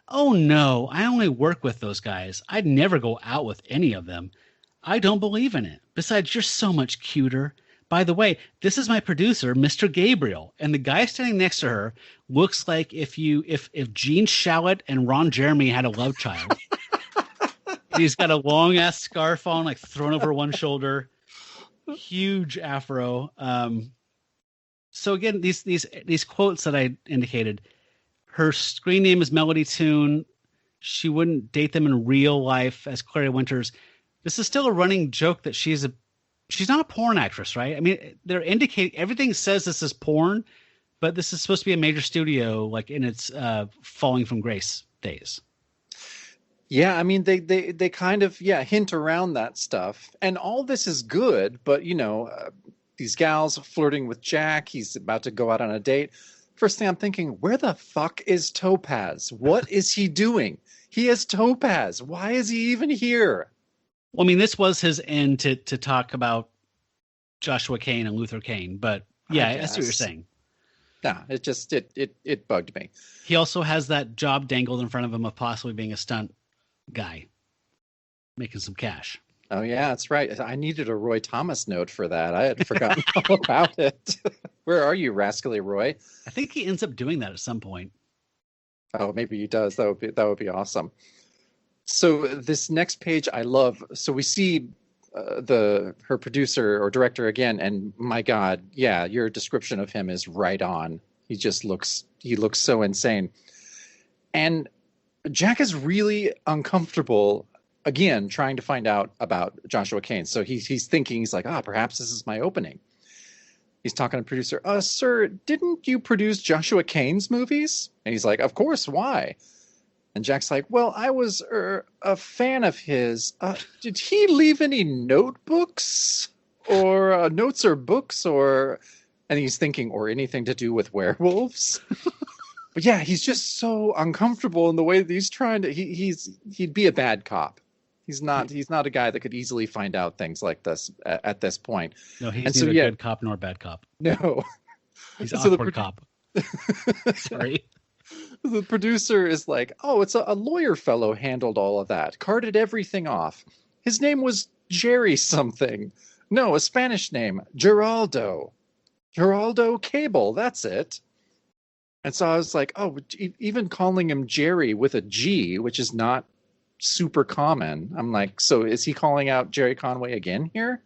"Oh, no, I only work with those guys. I'd never go out with any of them. I don't believe in it. Besides, you're so much cuter. By the way, this is my producer, Mr. Gabriel, and the guy standing next to her looks like if Gene Shalit and Ron Jeremy had a love child." He's got a long ass scarf on, like thrown over one shoulder, huge afro. So again, these quotes that I indicated, her screen name is Melody Toon. She wouldn't date them in real life as Clary Winters. This is still a running joke that she's not a porn actress, right? I mean, they're indicating everything says this is porn, but this is supposed to be a major studio, like in its Falling from Grace days. Yeah, I mean, they kind of, hint around that stuff. And all this is good, but, these gals flirting with Jack. He's about to go out on a date. First thing I'm thinking, where the fuck is Topaz? What is he doing? He is Topaz. Why is he even here? Well, I mean, this was his end to talk about Joshua Kane and Luther Kane, but yeah, I see what you're saying. Nah, it just, it bugged me. He also has that job dangled in front of him of possibly being a stunt guy, making some cash. Oh, yeah, that's right. I needed a Roy Thomas note for that. I had forgotten all about it. Where are you, rascally Roy? I think he ends up doing that at some point. Oh, maybe he does. That would be awesome. So this next page I love. So we see her producer or director again, and my God, yeah, your description of him is right on. He looks so insane. And Jack is really uncomfortable again trying to find out about Joshua Kane. So he's thinking, he's like, perhaps this is my opening. He's talking to producer, "Sir, didn't you produce Joshua Kane's movies?" And he's like, "Of course, why?" And Jack's like, "Well, I was a fan of his. Did he leave any notebooks or notes or books or," and he's thinking, "or anything to do with werewolves?" But yeah, he's just so uncomfortable in the way that he's trying to, he'd be a bad cop. He's not a guy that could easily find out things like this at this point. No, he's neither good cop nor bad cop. No. He's awkward cop. Sorry. The producer is like, it's a lawyer fellow handled all of that, carted everything off. His name was Jerry something. No, a Spanish name, Geraldo Cable, that's it. And so I was like, even calling him Jerry with a G, which is not super common. I'm like, so is he calling out Jerry Conway again here?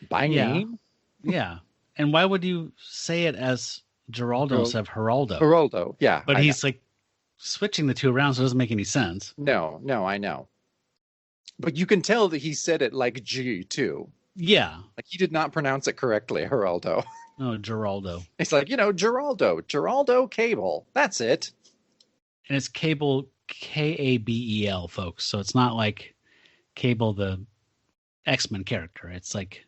By name? Yeah. And why would you say it as Geraldo instead of Geraldo? Geraldo, yeah. But he's like switching the two around, so it doesn't make any sense. No, I know. But you can tell that he said it like G, too. Yeah. Like he did not pronounce it correctly, Geraldo. No, Geraldo. It's like, Geraldo Cable. That's it. And it's Cable, Kabel, folks. So it's not like Cable, the X-Men character. It's like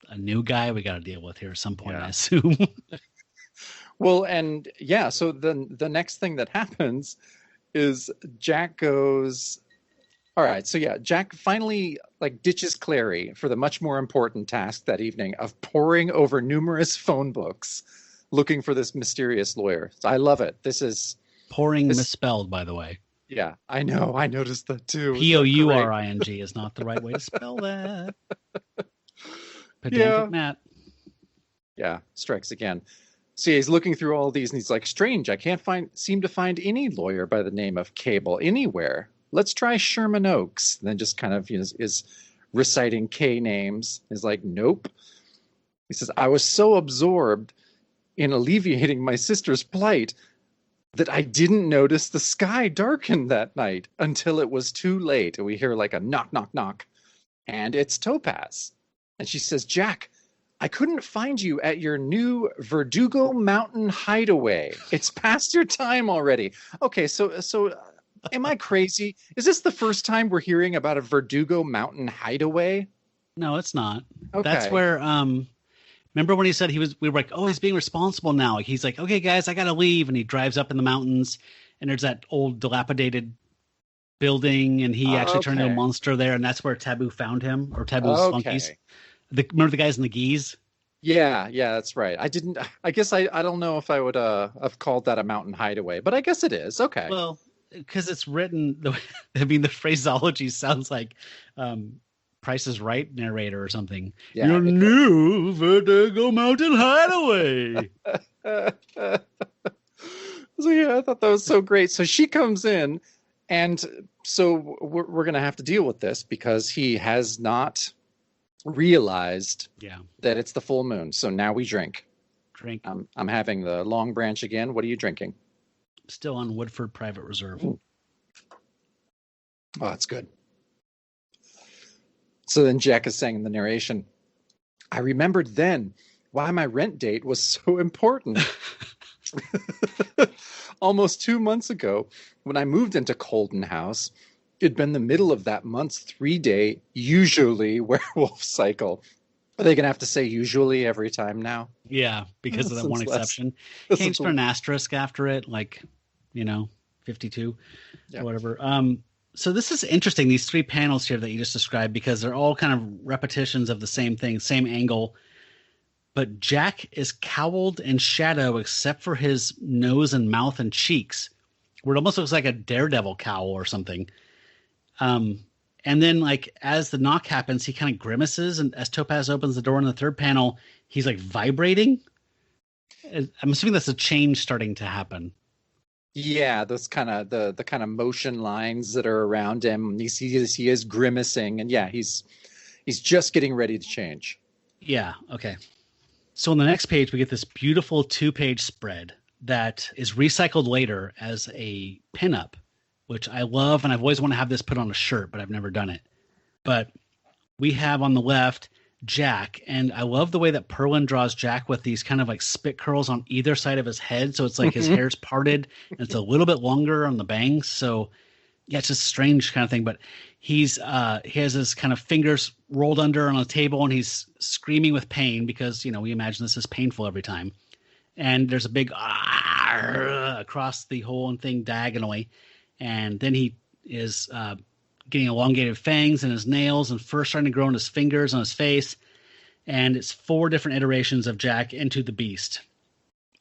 a new guy we got to deal with here at some point, I assume. Well, and yeah, so the next thing that happens is Jack goes, all right, so yeah, Jack finally ditches Clary for the much more important task that evening of poring over numerous phone books looking for this mysterious lawyer. So I love it. This is misspelled, by the way. Yeah, I know. I noticed that too. Pouring is not the right way to spell that. Pedantic Matt. Yeah, strikes again. So he's looking through all these and he's like, strange, I can't seem to find any lawyer by the name of Cable anywhere. Let's try Sherman Oaks. And then just kind of is reciting K names. He's like, nope. He says, I was so absorbed in alleviating my sister's plight that I didn't notice the sky darkened that night until it was too late. And we hear like a knock, knock, knock. And it's Topaz. And she says, Jack, I couldn't find you at your new Verdugo Mountain hideaway. It's past your time already. Okay, so am I crazy? Is this the first time we're hearing about a Verdugo Mountain hideaway? No, it's not. Okay. That's where remember when he said we were like, oh, he's being responsible now. Like, he's like, okay, guys, I gotta leave, and he drives up in the mountains, and there's that old dilapidated building, and he actually turned into a monster there, and that's where Taboo found him, or Taboo's flunkies. Remember the guys in the geese? Yeah, that's right. I guess I don't know if I would have called that a mountain hideaway, but I guess it is. Okay. Well, because it's written, the phraseology sounds like Price is Right narrator or something. Yeah, Your new Vertigo Mountain Hideaway. So yeah, I thought that was so great. So she comes in, and so we're going to have to deal with this because he has not realized that it's the full moon. So now we drink. I'm having the Long Branch again. What are you drinking? Still on Woodford Private Reserve. Ooh. Oh, that's good. So then Jack is saying in the narration, I remembered then why my rent date was so important. Almost 2 months ago, when I moved into Colden House, it'd been the middle of that month's 3-day, usually werewolf cycle. Are they going to have to say usually every time now? Yeah, because of that one exception. Can't just put an asterisk after it, like, 52 or whatever. So this is interesting, these 3 panels here that you just described, because they're all kind of repetitions of the same thing, same angle. But Jack is cowled in shadow except for his nose and mouth and cheeks, where it almost looks like a daredevil cowl or something. And then, like, as the knock happens, he kind of grimaces, and as Topaz opens the door in the 3rd panel, he's like vibrating. I'm assuming that's a change starting to happen. Yeah, those kind of the kind of motion lines that are around him. He is grimacing, and yeah, he's just getting ready to change. Yeah. Okay. So on the next page, we get this beautiful 2-page spread that is recycled later as a pinup, which I love, and I've always wanted to have this put on a shirt, but I've never done it. But we have on the left Jack, and I love the way that Perlin draws Jack with these kind of like spit curls on either side of his head, so it's like his hair's parted, and it's a little bit longer on the bangs. So yeah, it's just a strange kind of thing. But he has his kind of fingers rolled under on a table, and he's screaming with pain because we imagine this is painful every time. And there's a big across the whole thing diagonally. And then he is getting elongated fangs in his nails and first starting to grow in his fingers on his face. And it's 4 different iterations of Jack into the Beast.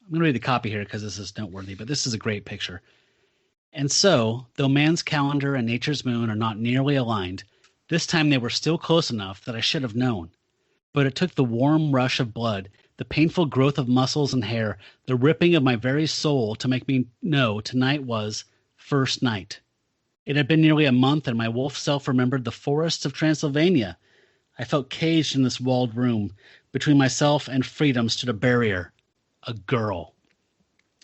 I'm going to read the copy here because this is noteworthy, but this is a great picture. And so, though man's calendar and nature's moon are not nearly aligned, this time they were still close enough that I should have known. But it took the warm rush of blood, the painful growth of muscles and hair, the ripping of my very soul to make me know tonight was first night. It had been nearly a month, and my wolf self remembered the forests of Transylvania. I felt caged in this walled room. Between myself and freedom stood a barrier. A girl.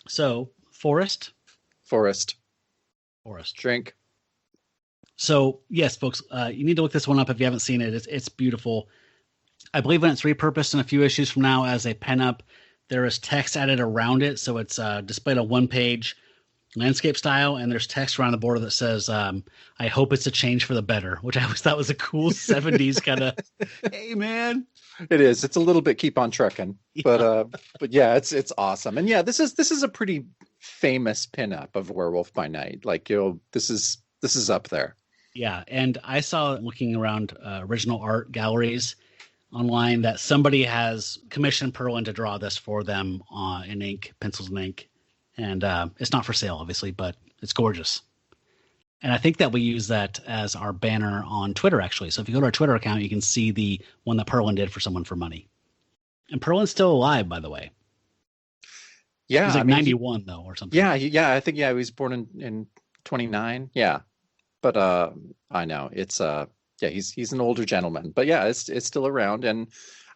So, forest. Drink. So, yes, folks, you need to look this one up if you haven't seen it. It's beautiful. I believe when it's repurposed in a few issues from now as a pinup, there is text added around it. So it's displayed on 1-page landscape style, and there's text around the border that says, I hope it's a change for the better, which I always thought was a cool 70s kind of, hey, man. It is. It's a little bit keep on trucking, but yeah, it's awesome. And yeah, this is a pretty famous pinup of Werewolf by Night. Like, this is up there. Yeah, and I saw looking around original art galleries online that somebody has commissioned Perlin to draw this for them in ink, pencils and ink. And it's not for sale, obviously, but it's gorgeous. And I think that we use that as our banner on Twitter, actually. So if you go to our Twitter account, you can see the one that Perlin did for someone for money. And Perlin's still alive, by the way. Yeah. He's like 91, though, or something. Yeah. I think, he was born in 29. Yeah. But I know it's he's an older gentleman. But yeah, it's still around. And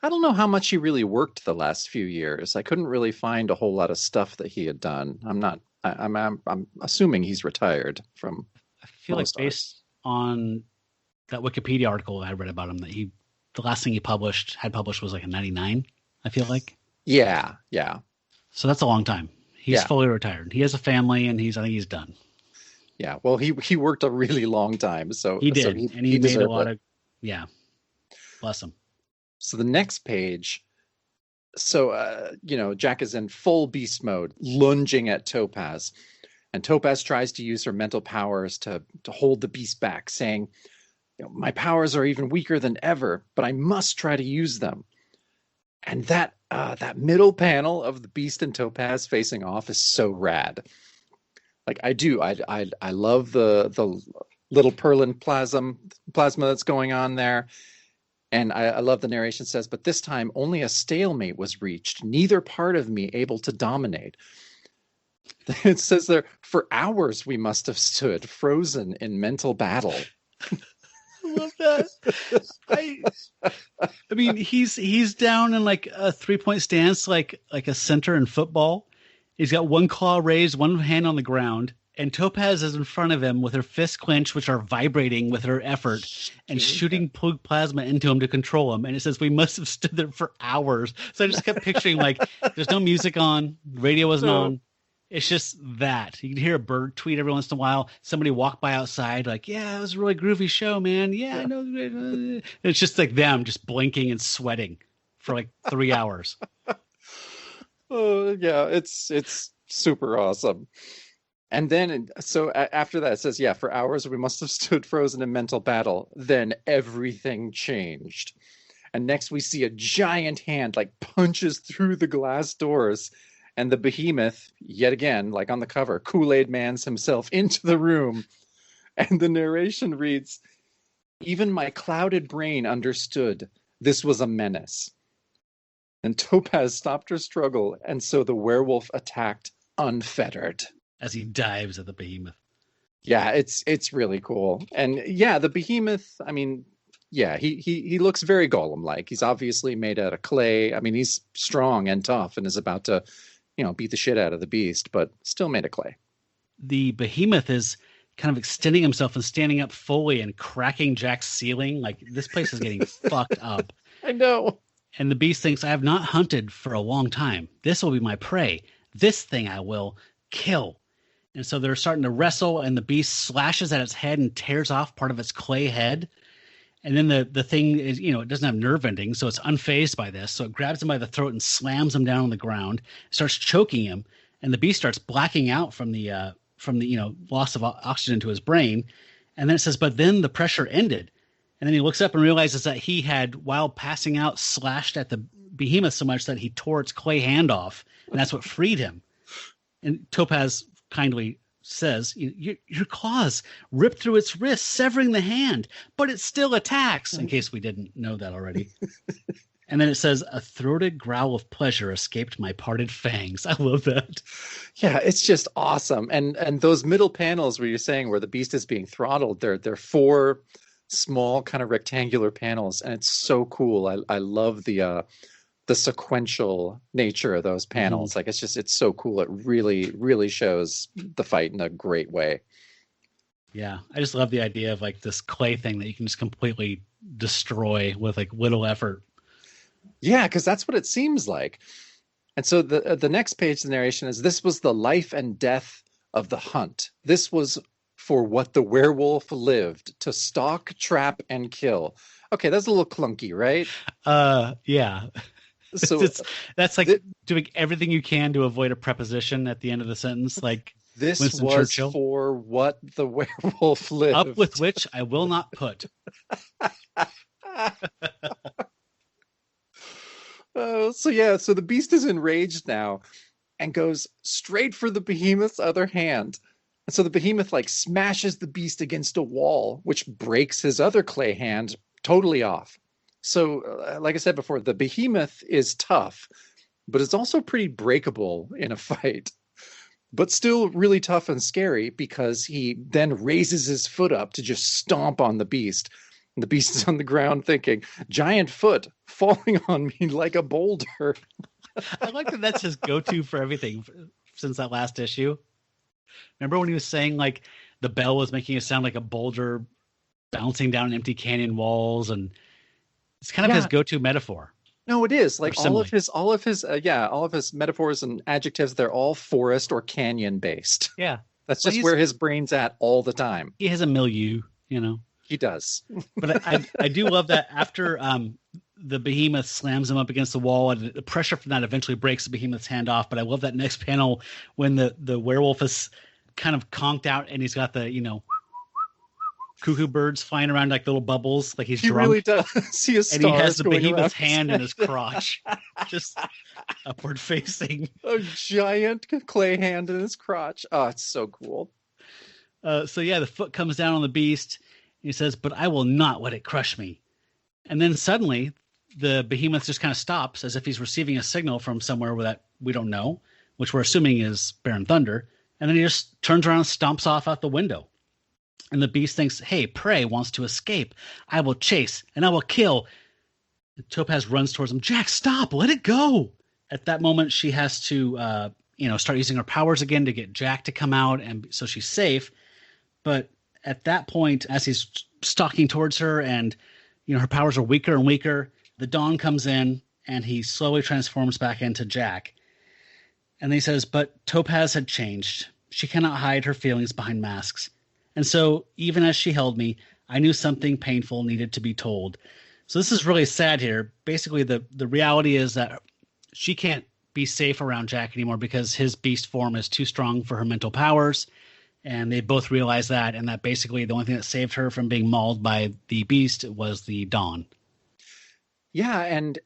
I don't know how much he really worked the last few years. I couldn't really find a whole lot of stuff that he had done. I'm not I'm assuming he's retired from I feel like most art. based on that Wikipedia article I read about him, that the last thing he had published was like in '99. I feel like. Yeah. So that's a long time. He's Yeah. fully retired. He has a family, and I think he's done. Yeah. Well, he worked a really long time, so He did, so and he made a lot it. of. Yeah, bless him. So the next page. So Jack is in full beast mode, lunging at Topaz, and Topaz tries to use her mental powers to hold the beast back, saying, "My powers are even weaker than ever, but I must try to use them." And that middle panel of the beast and Topaz facing off is so rad. Like I love the little Perlin plasma that's going on there. And I love the narration says, "But this time only a stalemate was reached, neither part of me able to dominate." It says there, "For hours we must have stood frozen in mental battle." I love that. I mean, he's down in like a 3-point stance, like a center in football. He's got one claw raised, one hand on the ground, and Topaz is in front of him with her fists clenched, which are vibrating with her effort, and shooting plasma into him to control him. And it says we must have stood there for hours. So I just kept picturing, like, there's no music on, radio wasn't on. It's just that. You can hear a bird tweet every once in a while. Somebody walk by outside, like, "Yeah, it was a really groovy show, man. Yeah, I know." It's just like them just blinking and sweating for like 3 hours. Oh yeah, it's super awesome. And then so after that it says, "Yeah, for hours we must have stood frozen in mental battle. Then everything changed." And next we see a giant hand like punches through the glass doors. And the Behemoth, yet again, like on the cover, Kool-Aid Man's himself into the room. And the narration reads, "Even my clouded brain understood this was a menace." And Topaz stopped her struggle, and so the werewolf attacked unfettered. As he dives at the Behemoth. Yeah, it's really cool. And yeah, the Behemoth, I mean, yeah, he looks very golem-like. He's obviously made out of clay. I mean, he's strong and tough and is about to beat the shit out of the beast, but still made of clay. The Behemoth is kind of extending himself and standing up fully and cracking Jack's ceiling. Like, this place is getting fucked up. I know. And the beast thinks, "I have not hunted for a long time. This will be my prey. This thing I will kill." And so they're starting to wrestle, and the beast slashes at its head and tears off part of its clay head. And then the thing is, it doesn't have nerve endings, so it's unfazed by this. So it grabs him by the throat and slams him down on the ground, starts choking him, and the beast starts blacking out from the loss of oxygen to his brain. And then it says, "But then the pressure ended." And then he looks up and realizes that he had, while passing out, slashed at the Behemoth so much that he tore its clay hand off, and that's what freed him. And Topaz kindly says, "Your claws ripped through its wrist, severing the hand, but it still attacks," in case we didn't know that already. And then it says, "A throated growl of pleasure escaped my parted fangs." I love that. Yeah, it's just awesome. And those middle panels where you're saying where the beast is being throttled, they're 4 small kind of rectangular panels, and it's so cool. I love the sequential nature of those panels. Like, it's so cool. It really, really shows the fight in a great way. Yeah, I just love the idea of like this clay thing that you can just completely destroy with like little effort. Yeah, because that's what it seems like. And so the next page, the narration is, "This was the life and death of the hunt. This was for what the werewolf lived, to stalk, trap, and kill." Okay, that's a little clunky, right? Yeah. So that's like doing everything you can to avoid a preposition at the end of the sentence, like this Winston was Churchill. For what the werewolf lived. Up with which I will not put. So the beast is enraged now and goes straight for the Behemoth's other hand. And so the Behemoth like smashes the beast against a wall, which breaks his other clay hand totally off. So, like I said before, the Behemoth is tough, but it's also pretty breakable in a fight. But still really tough and scary, because he then raises his foot up to just stomp on the beast. And the beast is on the ground thinking, "Giant foot falling on me like a boulder." I like that that's his go-to for everything since that last issue. Remember when he was saying like the bell was making it sound like a boulder bouncing down empty canyon walls, and it's kind of his go-to metaphor. No, it is like simile. all of his metaphors and adjectives. They're all forest or canyon based. Yeah, That's just where his brain's at all the time. He has a milieu, you know. He does. But I do love that after the behemoth slams him up against the wall, and the pressure from that eventually breaks the behemoth's hand off. But I love that next panel when the werewolf is kind of conked out and he's got the, you know, cuckoo birds flying around like little bubbles, like he's drunk. He really does. He has the behemoth's hand in his crotch, just upward facing. A giant clay hand in his crotch. Oh, it's so cool. So yeah, the foot comes down on the beast. He says, "But I will not let it crush me." And then suddenly, the behemoth just kind of stops, as if he's receiving a signal from somewhere that we don't know, which we're assuming is Baron Thunder. And then he just turns around and stomps off out the window. And the beast thinks, "Hey, prey wants to escape. I will chase and I will kill." And Topaz runs towards him. "Jack, stop! Let it go!" At that moment, she has to, start using her powers again to get Jack to come out, and so she's safe. But at that point, as he's stalking towards her, and her powers are weaker and weaker, the dawn comes in, and he slowly transforms back into Jack. And he says, "But Topaz had changed. She cannot hide her feelings behind masks. And so, even as she held me, I knew something painful needed to be told." So this is really sad here. Basically, the reality is that she can't be safe around Jack anymore because his beast form is too strong for her mental powers. And they both realize that, and that basically the only thing that saved her from being mauled by the beast was the dawn. Yeah, and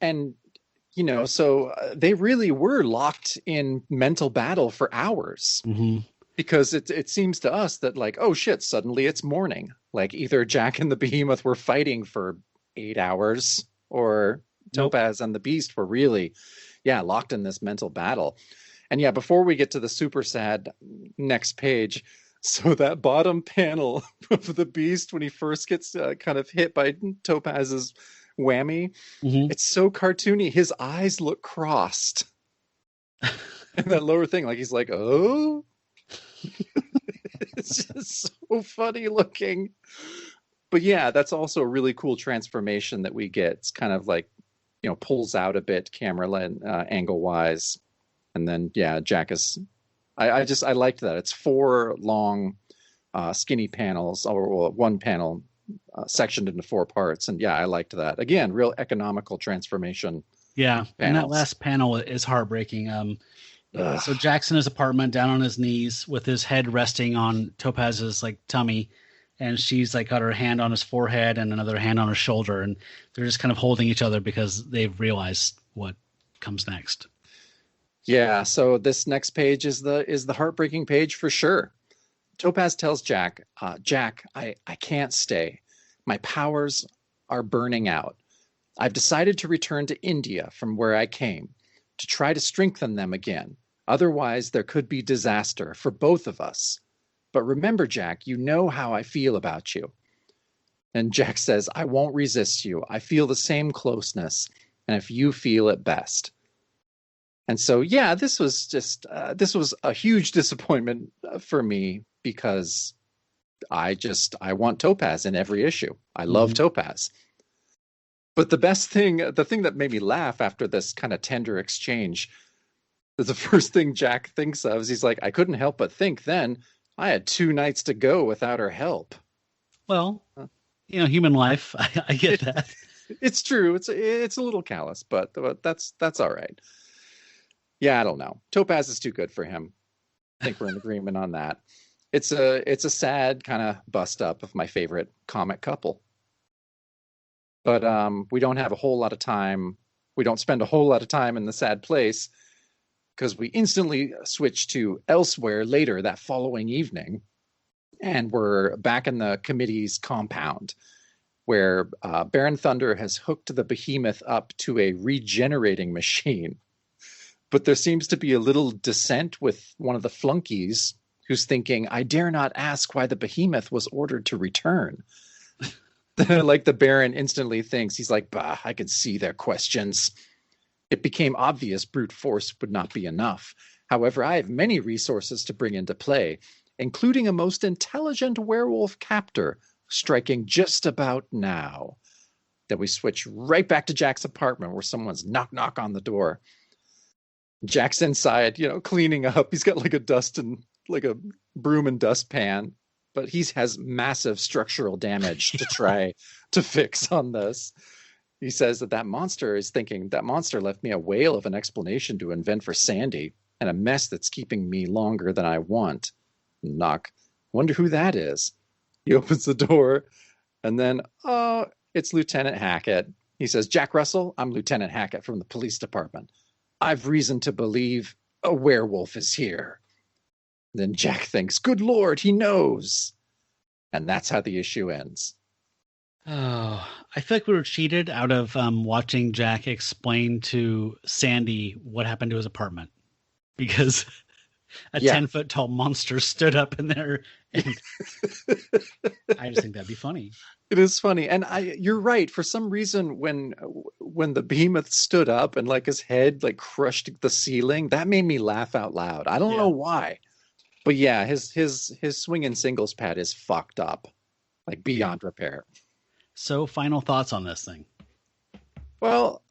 so they really were locked in mental battle for hours. Mm-hmm. Because it seems to us that, like, oh shit, suddenly it's morning. Like either Jack and the behemoth were fighting for 8 hours, or Topaz and the beast were really, locked in this mental battle. And before we get to the super sad next page, so that bottom panel of the beast when he first gets kind of hit by Topaz's whammy, it's so cartoony. His eyes look crossed. And that lower thing, like he's like, oh. It's just so funny looking. But that's also a really cool transformation that we get. It's kind of like, pulls out a bit camera angle wise. And then, Jack is, I liked that. It's 4 long, skinny panels, or one panel sectioned into 4 parts. And I liked that. Again, real economical transformation. Yeah. Panels. And that last panel is heartbreaking. So Jack's in his apartment down on his knees with his head resting on Topaz's like tummy. And she's like got her hand on his forehead and another hand on her shoulder. And they're just kind of holding each other because they've realized what comes next. Yeah, so this next page is the heartbreaking page for sure. Topaz tells Jack, Jack, I can't stay. My powers are burning out. I've decided to return to India from where I came to try to strengthen them again. Otherwise, there could be disaster for both of us. But remember, Jack, you know how I feel about you. And Jack says, I won't resist you. I feel the same closeness. And if you feel it best. And so, this was just, this was a huge disappointment for me because I want Topaz in every issue. I love Topaz. But the thing that made me laugh after this kind of tender exchange, is the first thing Jack thinks of is he's like, I couldn't help but think then I had 2 nights to go without her help. Well, human life. I get that. It's true. It's a little callous, but that's all right. Yeah, I don't know. Topaz is too good for him. I think we're in agreement on that. It's a sad kind of bust up of my favorite comic couple. But we don't have a whole lot of time. We don't spend a whole lot of time in the sad place because we instantly switch to elsewhere later that following evening. And we're back in the committee's compound where Baron Thunder has hooked the behemoth up to a regenerating machine. But there seems to be a little dissent with one of the flunkies who's thinking, I dare not ask why the behemoth was ordered to return. Like the Baron instantly thinks, he's like, bah, I can see their questions. It became obvious brute force would not be enough. However, I have many resources to bring into play, including a most intelligent werewolf captor striking just about now. Then we switch right back to Jack's apartment where someone's knock on the door. Jack's inside, cleaning up. He's got like a broom and dustpan, but he has massive structural damage to try to fix on this. He says that monster is thinking that monster left me a whale of an explanation to invent for Sandy and a mess that's keeping me longer than I want. Knock. Wonder who that is. He opens the door and then, it's Lieutenant Hackett. He says, Jack Russell, I'm Lieutenant Hackett from the police department. I've reason to believe a werewolf is here. Then Jack thinks, good Lord, he knows. And that's how the issue ends. Oh, I feel like we were cheated out of watching Jack explain to Sandy what happened to his apartment. Because a 10-foot tall monster stood up in there. And I just think that'd be funny. It is funny. And you're right. For some reason, when the behemoth stood up and like his head like crushed the ceiling, that made me laugh out loud. I don't know why. But yeah, his swinging singles pad is fucked up, like beyond repair. So final thoughts on this thing? Well,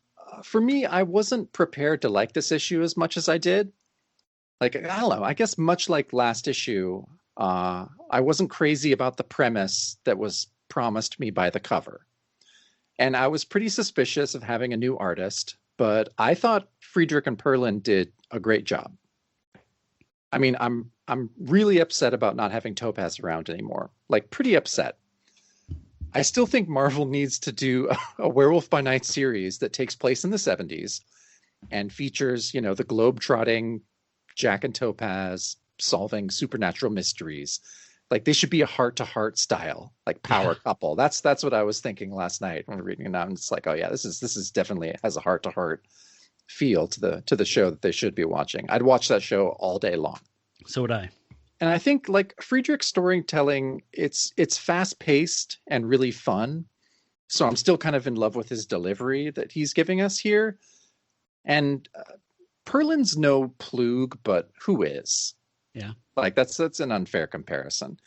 for me, I wasn't prepared to like this issue as much as I did. Like, I don't know, I guess much like last issue, I wasn't crazy about the premise that was promised me by the cover. And I was pretty suspicious of having a new artist, but I thought Friedrich and Perlin did a great job. I mean, I'm really upset about not having Topaz around anymore. Like, pretty upset. I still think Marvel needs to do a Werewolf by Night series that takes place in the 70s and features, the globe-trotting Jack and Topaz solving supernatural mysteries. Like, they should be a heart-to-heart style, like power couple. That's what I was thinking last night when reading it out. And it's like, oh yeah, this is definitely has a heart-to-heart feel to the show that they should be watching. I'd watch that show all day long. So would I. And I think like Friedrich's storytelling, it's fast-paced and really fun. So I'm still kind of in love with his delivery that he's giving us here. And Perlin's no Plug, but who is? Yeah. Like that's an unfair comparison.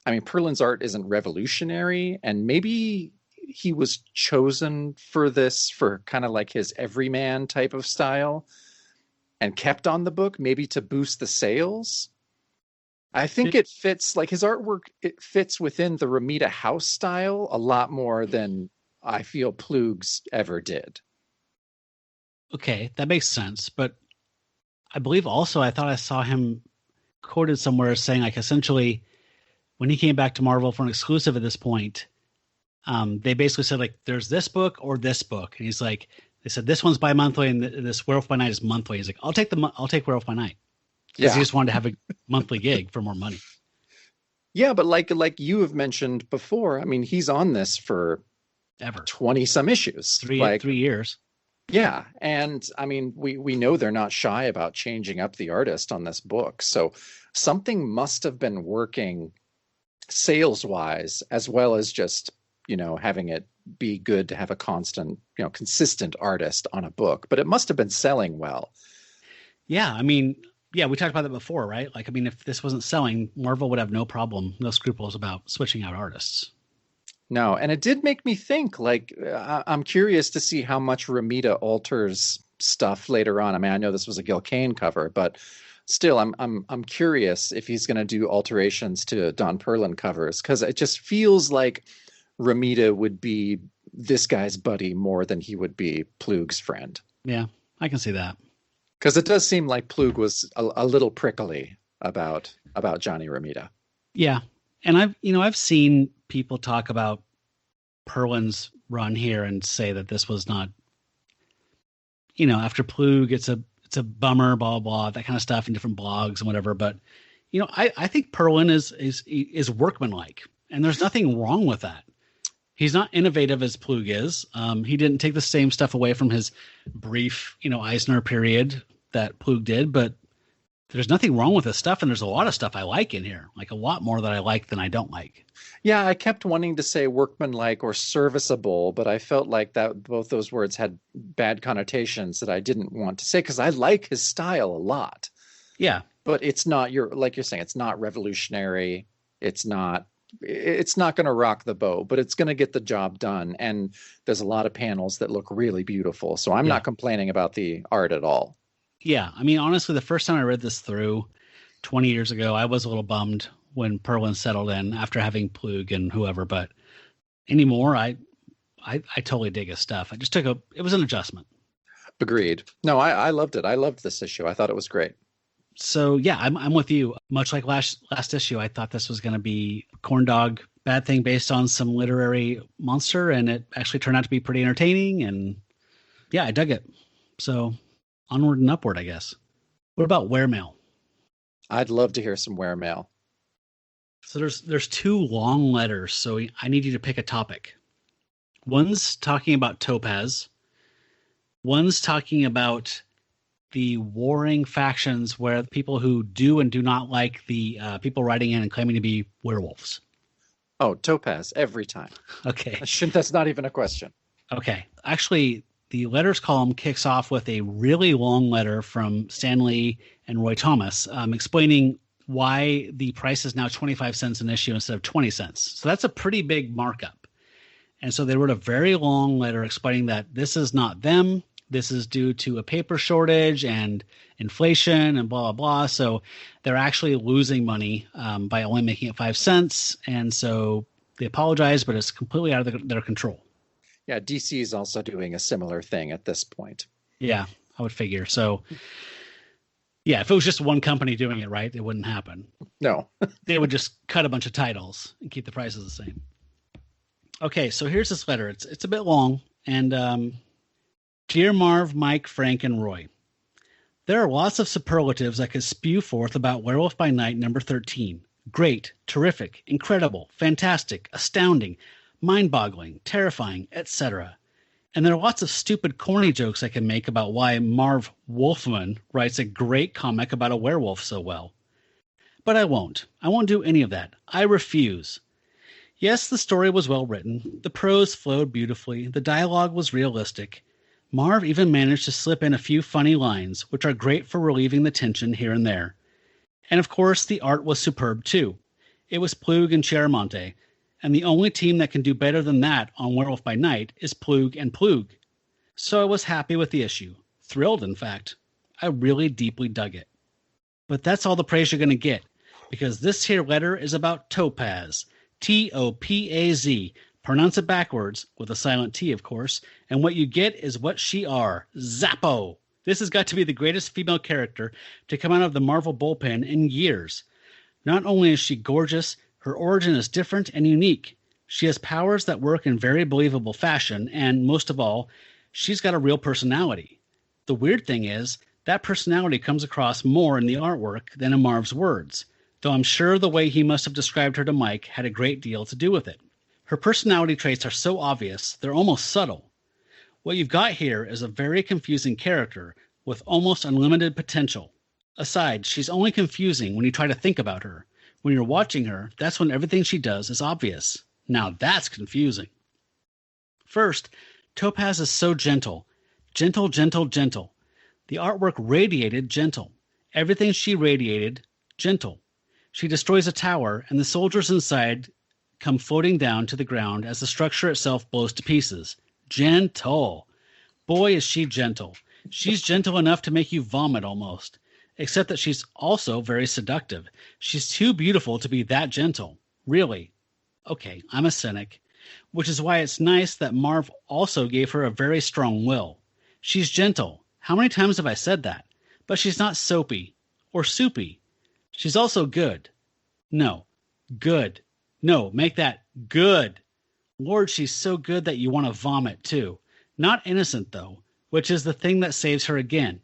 I mean, Perlin's art isn't revolutionary, and maybe he was chosen for this for kind of like his everyman type of style and kept on the book, maybe to boost the sales. I think it fits, like his artwork, it fits within the Romita House style a lot more than I feel Plug's ever did. Okay, that makes sense. But I believe also I thought I saw him quoted somewhere saying like essentially when he came back to Marvel for an exclusive at this point, they basically said like there's this book or this book. And he's like, they said this one's bi-monthly and this Werewolf by Night is monthly. He's like, I'll take Werewolf by Night. Because he just wanted to have a monthly gig for more money. Yeah, but like you have mentioned before, I mean, he's on this for ever 20 some issues, 3 years. Yeah, and I mean, we know they're not shy about changing up the artist on this book, so something must have been working sales wise as well as just having it be good to have a constant consistent artist on a book, but it must have been selling well. Yeah, I mean. Yeah, we talked about that before, right? Like, I mean, if this wasn't selling, Marvel would have no scruples about switching out artists. No, and it did make me think, like, I'm curious to see how much Romita alters stuff later on. I mean, I know this was a Gil Kane cover, but still, I'm curious if he's going to do alterations to Don Perlin covers, because it just feels like Romita would be this guy's buddy more than he would be Plug's friend. Yeah, I can see that. Because it does seem like Plug was a little prickly about Johnny Romita. Yeah, and I've seen people talk about Perlin's run here and say that this was not, after Plug, it's a bummer, blah blah, that kind of stuff in different blogs and whatever. But I think Perlin is workmanlike, and there's nothing wrong with that. He's not innovative as Plug is. He didn't take the same stuff away from his brief, Eisner period that Plug did, but there's nothing wrong with his stuff. And there's a lot of stuff I like in here, like a lot more that I like than I don't like. Yeah. I kept wanting to say workmanlike or serviceable, but I felt like that both those words had bad connotations that I didn't want to say, because I like his style a lot. Yeah. But it's not, like you're saying, it's not revolutionary. It's not going to rock the boat, but it's going to get the job done. And there's a lot of panels that look really beautiful. So I'm Yeah. not complaining about the art at all. Yeah. I mean, honestly, the first time I read this through 20 years ago, I was a little bummed when Perlin settled in after having Plug and whoever, but anymore, I totally dig his stuff. It was an adjustment. Agreed. No, I loved it. I loved this issue. I thought it was great. So yeah, I'm with you. Much like last issue, I thought this was going to be corn dog bad thing based on some literary monster, and it actually turned out to be pretty entertaining. And yeah, I dug it. So onward and upward, I guess. What about Weremail? I'd love to hear some Weremail. So there's two long letters, so I need you to pick a topic. One's talking about Topaz. One's talking about the warring factions where people who do and do not like the people writing in and claiming to be werewolves. Oh, Topaz, every time. Okay. That's not even a question. Okay. Actually, the letters column kicks off with a really long letter from Stanley and Roy Thomas explaining why the price is now 25 cents an issue instead of 20 cents. So that's a pretty big markup. And so they wrote a very long letter explaining that this is not them. This is due to a paper shortage and inflation and blah, blah, blah. So they're actually losing money by only making it 5 cents. And so they apologize, but it's completely out of their control. Yeah, DC is also doing a similar thing at this point. Yeah, I would figure. So, yeah, if it was just one company doing it, right, it wouldn't happen. No. They would just cut a bunch of titles and keep the prices the same. Okay, so here's this letter. It's a bit long. And Dear Marv, Mike, Frank, and Roy, there are lots of superlatives I could spew forth about Werewolf by Night number 13. Great, terrific, incredible, fantastic, astounding, mind-boggling, terrifying, etc. And there are lots of stupid, corny jokes I can make about why Marv Wolfman writes a great comic about a werewolf so well. But I won't. I won't do any of that. I refuse. Yes, the story was well written. The prose flowed beautifully. The dialogue was realistic. Marv even managed to slip in a few funny lines, which are great for relieving the tension here and there. And of course, the art was superb too. It was Plug and Chiaramonte, and the only team that can do better than that on Werewolf by Night is Plug and Plug. So I was happy with the issue. Thrilled, in fact. I really deeply dug it. But that's all the praise you're going to get, because this here letter is about Topaz. Topaz. Pronounce it backwards, with a silent T, of course, and what you get is what she are. Zappo! This has got to be the greatest female character to come out of the Marvel bullpen in years. Not only is she gorgeous, her origin is different and unique. She has powers that work in very believable fashion, and, most of all, she's got a real personality. The weird thing is, that personality comes across more in the artwork than in Marv's words, though I'm sure the way he must have described her to Mike had a great deal to do with it. Her personality traits are so obvious, they're almost subtle. What you've got here is a very confusing character with almost unlimited potential. Aside, she's only confusing when you try to think about her. When you're watching her, that's when everything she does is obvious. Now that's confusing. First, Topaz is so gentle. Gentle, gentle, gentle. The artwork radiated gentle. Everything she radiated, gentle. She destroys a tower, and the soldiers inside come floating down to the ground as the structure itself blows to pieces. Gentle. Boy, is she gentle. She's gentle enough to make you vomit almost. Except that she's also very seductive. She's too beautiful to be that gentle. Really. Okay, I'm a cynic. Which is why it's nice that Marv also gave her a very strong will. She's gentle. How many times have I said that? But she's not soapy. Or soupy. She's also good. No. Good. No, make that good. Lord, she's so good that you want to vomit, too. Not innocent, though, which is the thing that saves her again.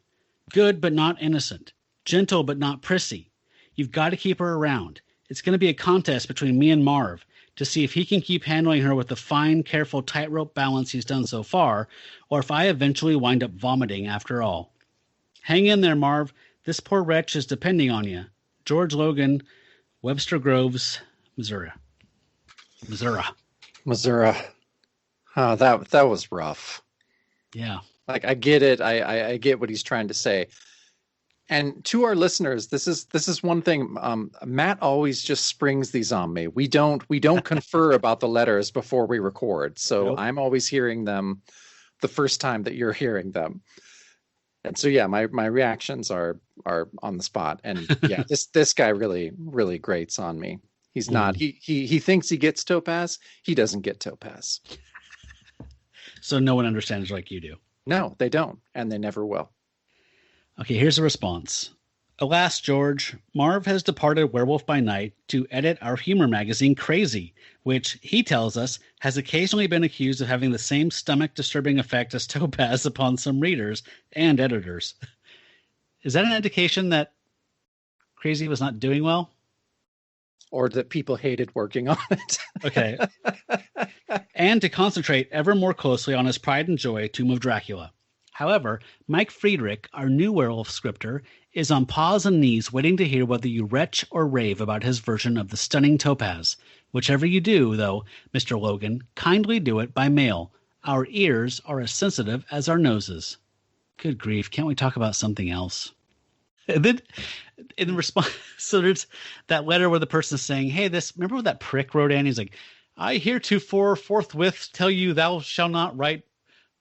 Good, but not innocent. Gentle, but not prissy. You've got to keep her around. It's going to be a contest between me and Marv to see if he can keep handling her with the fine, careful tightrope balance he's done so far, or if I eventually wind up vomiting after all. Hang in there, Marv. This poor wretch is depending on you. George Logan, Webster Groves, Missouri. Oh, that was rough. Yeah. Like, I get it. I get what he's trying to say. And to our listeners, this is one thing. Matt always just springs these on me. We don't confer about the letters before we record. So Nope. I'm always hearing them the first time that you're hearing them. And so yeah, my reactions are on the spot. And yeah, this guy really really grates on me. He's not. He thinks he gets Topaz. He doesn't get Topaz. So no one understands like you do. No, they don't, and they never will. Okay, here's a response. Alas, George, Marv has departed Werewolf by Night to edit our humor magazine Crazy, which, he tells us, has occasionally been accused of having the same stomach-disturbing effect as Topaz upon some readers and editors. Is that an indication that Crazy was not doing well? Or that people hated working on it. Okay. And to concentrate ever more closely on his pride and joy, Tomb of Dracula. However, Mike Friedrich, our new werewolf scripter, is on paws and knees waiting to hear whether you retch or rave about his version of the stunning Topaz. Whichever you do, though, Mr. Logan, kindly do it by mail. Our ears are as sensitive as our noses. Good grief, can't we talk about something else? And then, in response, so there's that letter where the person's saying, hey, remember what that prick wrote in? He's like, I heretofore forthwith tell you thou shalt not write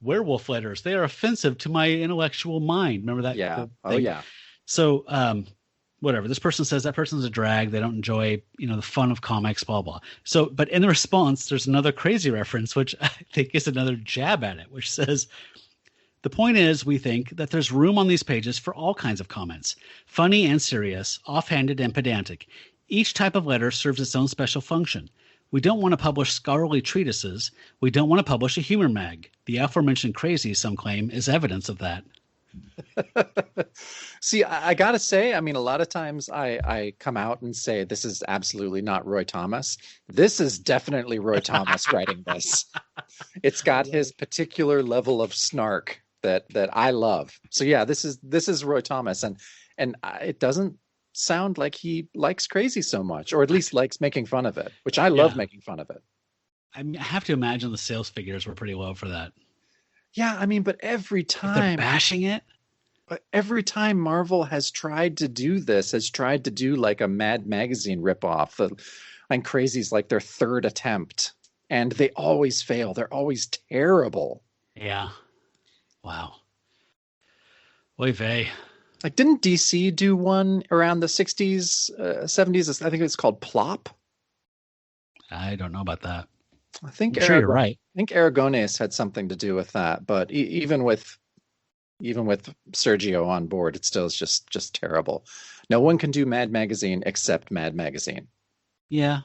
werewolf letters. They are offensive to my intellectual mind. Remember that? Yeah. Thing? Oh, yeah. So, whatever. This person says that person's a drag. They don't enjoy, the fun of comics, blah, blah. So, but in the response, there's another crazy reference, which I think is another jab at it, which says, the point is, we think that there's room on these pages for all kinds of comments, funny and serious, offhanded and pedantic. Each type of letter serves its own special function. We don't want to publish scholarly treatises. We don't want to publish a humor mag. The aforementioned crazy, some claim, is evidence of that. See, I got to say, I mean, a lot of times I come out and say, this is absolutely not Roy Thomas. This is definitely Roy Thomas writing this. It's got his particular level of snark that I love. So yeah, this is Roy Thomas. And it doesn't sound like he likes crazy so much, or at least likes making fun of it, which I love making fun of it. I have to imagine the sales figures were pretty low for that. Yeah, I mean, but every time bashing it, but every time Marvel has tried to do this, has tried to do like a Mad Magazine ripoff, and Crazy's like their third attempt, and they always fail. They're always terrible. Yeah. Wow. Oy vey. Like, didn't DC do one around the 60s, 70s? I think it's called Plop. I don't know about that. I think I'm sure you're right. I think Aragones had something to do with that, but even with Sergio on board, it still is just terrible. No one can do Mad Magazine except Mad Magazine. Yeah.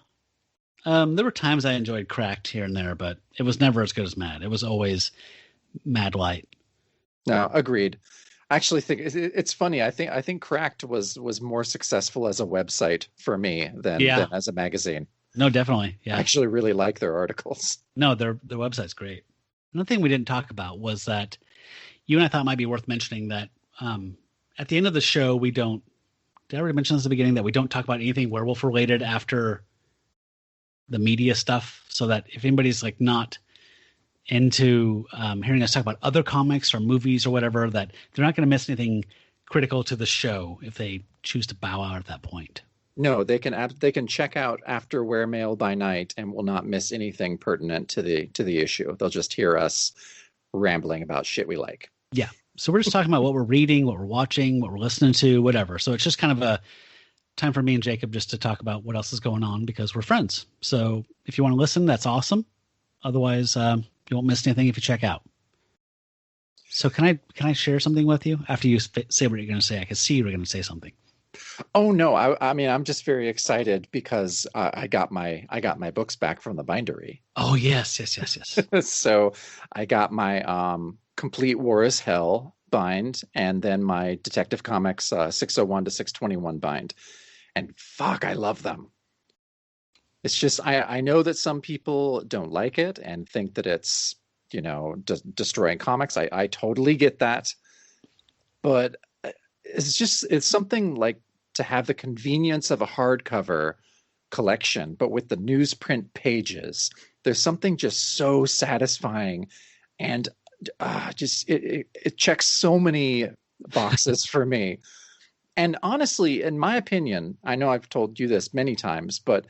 There were times I enjoyed Cracked here and there, but it was never as good as Mad. It was always Mad Light. No, agreed. I actually think it's funny. I think Cracked was more successful as a website for me than as a magazine. No, definitely. Yeah. I actually really like their articles. No, their website's great. Another thing we didn't talk about was that you and I thought it might be worth mentioning that at the end of the show, did I already mention this at the beginning, that we don't talk about anything werewolf related after the media stuff, so that if anybody's like not into hearing us talk about other comics or movies or whatever, that they're not going to miss anything critical to the show if they choose to bow out at that point. No, they can check out after Wear Mail by Night and will not miss anything pertinent to the issue. They'll just hear us rambling about shit we like. Yeah. So we're just talking about what we're reading, what we're watching, what we're listening to, whatever. So it's just kind of a time for me and Jacob just to talk about what else is going on because we're friends. So if you want to listen, that's awesome. Otherwise, you won't miss anything if you check out. So can I share something with you after you say what you're going to say? I can see you're going to say something. Oh no! I mean, I'm just very excited because I got my books back from the bindery. Oh yes. So I got my Complete War is Hell bind, and then my Detective Comics 601 to 621 bind, and fuck, I love them. It's just I know that some people don't like it and think that it's destroying comics. I totally get that, but it's something like to have the convenience of a hardcover collection, but with the newsprint pages. There's something just so satisfying, and just it checks so many boxes for me. And honestly, in my opinion, I know I've told you this many times, but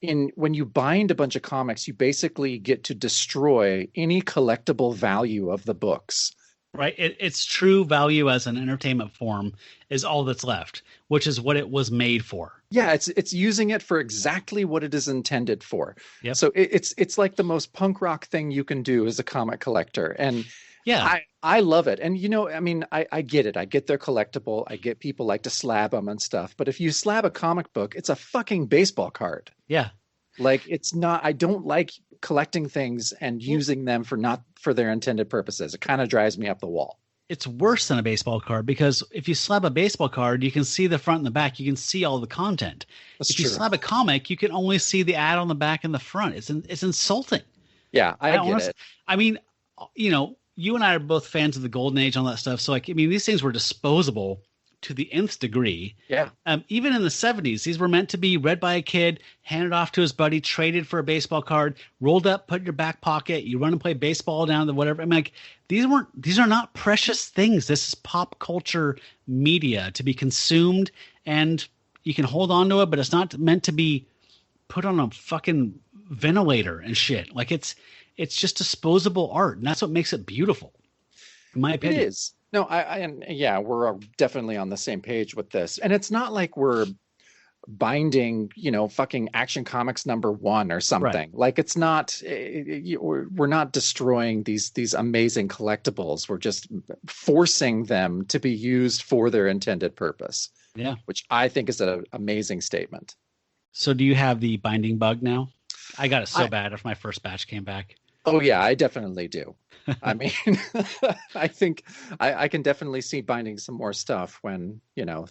when you bind a bunch of comics, you basically get to destroy any collectible value of the books. Right. Its true value as an entertainment form is all that's left, which is what it was made for. Yeah, it's using it for exactly what it is intended for. Yep. So it's like the most punk rock thing you can do as a comic collector. And yeah, I love it. And, I mean, I get it. I get they're collectible. I get people like to slab them and stuff. But if you slab a comic book, it's a fucking baseball card. Yeah. Like, it's not, I don't like collecting things and using them not for their intended purposes. It kind of drives me up the wall. It's worse than a baseball card because if you slab a baseball card, you can see the front and the back. You can see all the content. That's if true. You slab a comic, you can only see the ad on the back and the front. It's insulting. Yeah, I get it. I mean, you and I are both fans of the golden age and all that stuff. So, these things were disposable to the nth degree. Yeah. Even in the 70s, these were meant to be read by a kid, handed off to his buddy, traded for a baseball card, rolled up, put in your back pocket. You run and play baseball down to whatever. These are not precious things. This is pop culture media to be consumed, and you can hold on to it, but it's not meant to be put on a fucking ventilator and shit. Like it's just disposable art, and that's what makes it beautiful, in my opinion. It is. No, and yeah, we're definitely on the same page with this. And it's not like we're binding, fucking Action Comics #1 or something. Right. Like, it's not, we're not destroying these amazing collectibles. We're just forcing them to be used for their intended purpose. Yeah. Which I think is an amazing statement. So do you have the binding bug now? I got it so bad after my first batch came back. Oh, yeah, I definitely do. I mean, I think I can definitely see binding some more stuff when,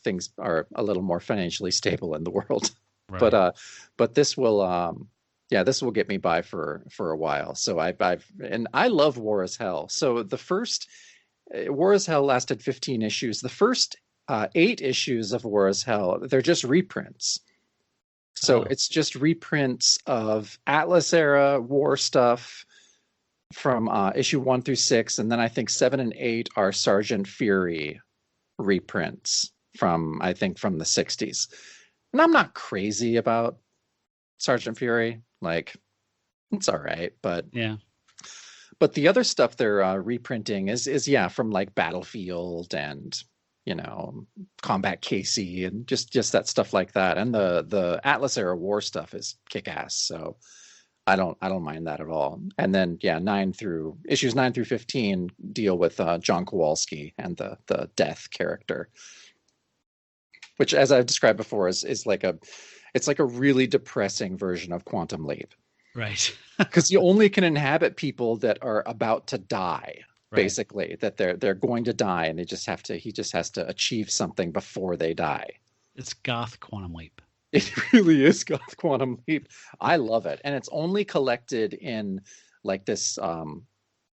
things are a little more financially stable in the world. Right. But this will, this will get me by for a while. So and I love War as Hell. So the first War as Hell lasted 15 issues. The first 8 issues of War as Hell, they're just reprints. So it's just reprints of Atlas era war stuff from issue 1 through 6, and then I think 7 and 8 are Sergeant Fury reprints from the 60s. And I'm not crazy about Sergeant Fury. Like, it's all right, but yeah. But the other stuff they're reprinting is from like Battlefield and Combat Casey and just that stuff like that. And the Atlas era war stuff is kick-ass. So I don't mind that at all. And then issues 9 through 15 deal with John Kowalski and the death character, which, as I've described before, is like a really depressing version of Quantum Leap. Right. Because you only can inhabit people that are about to die. Right. Basically, that they're going to die, and he just has to achieve something before they die. It's goth Quantum Leap. It really is goth Quantum Leap. I love it, and it's only collected in like this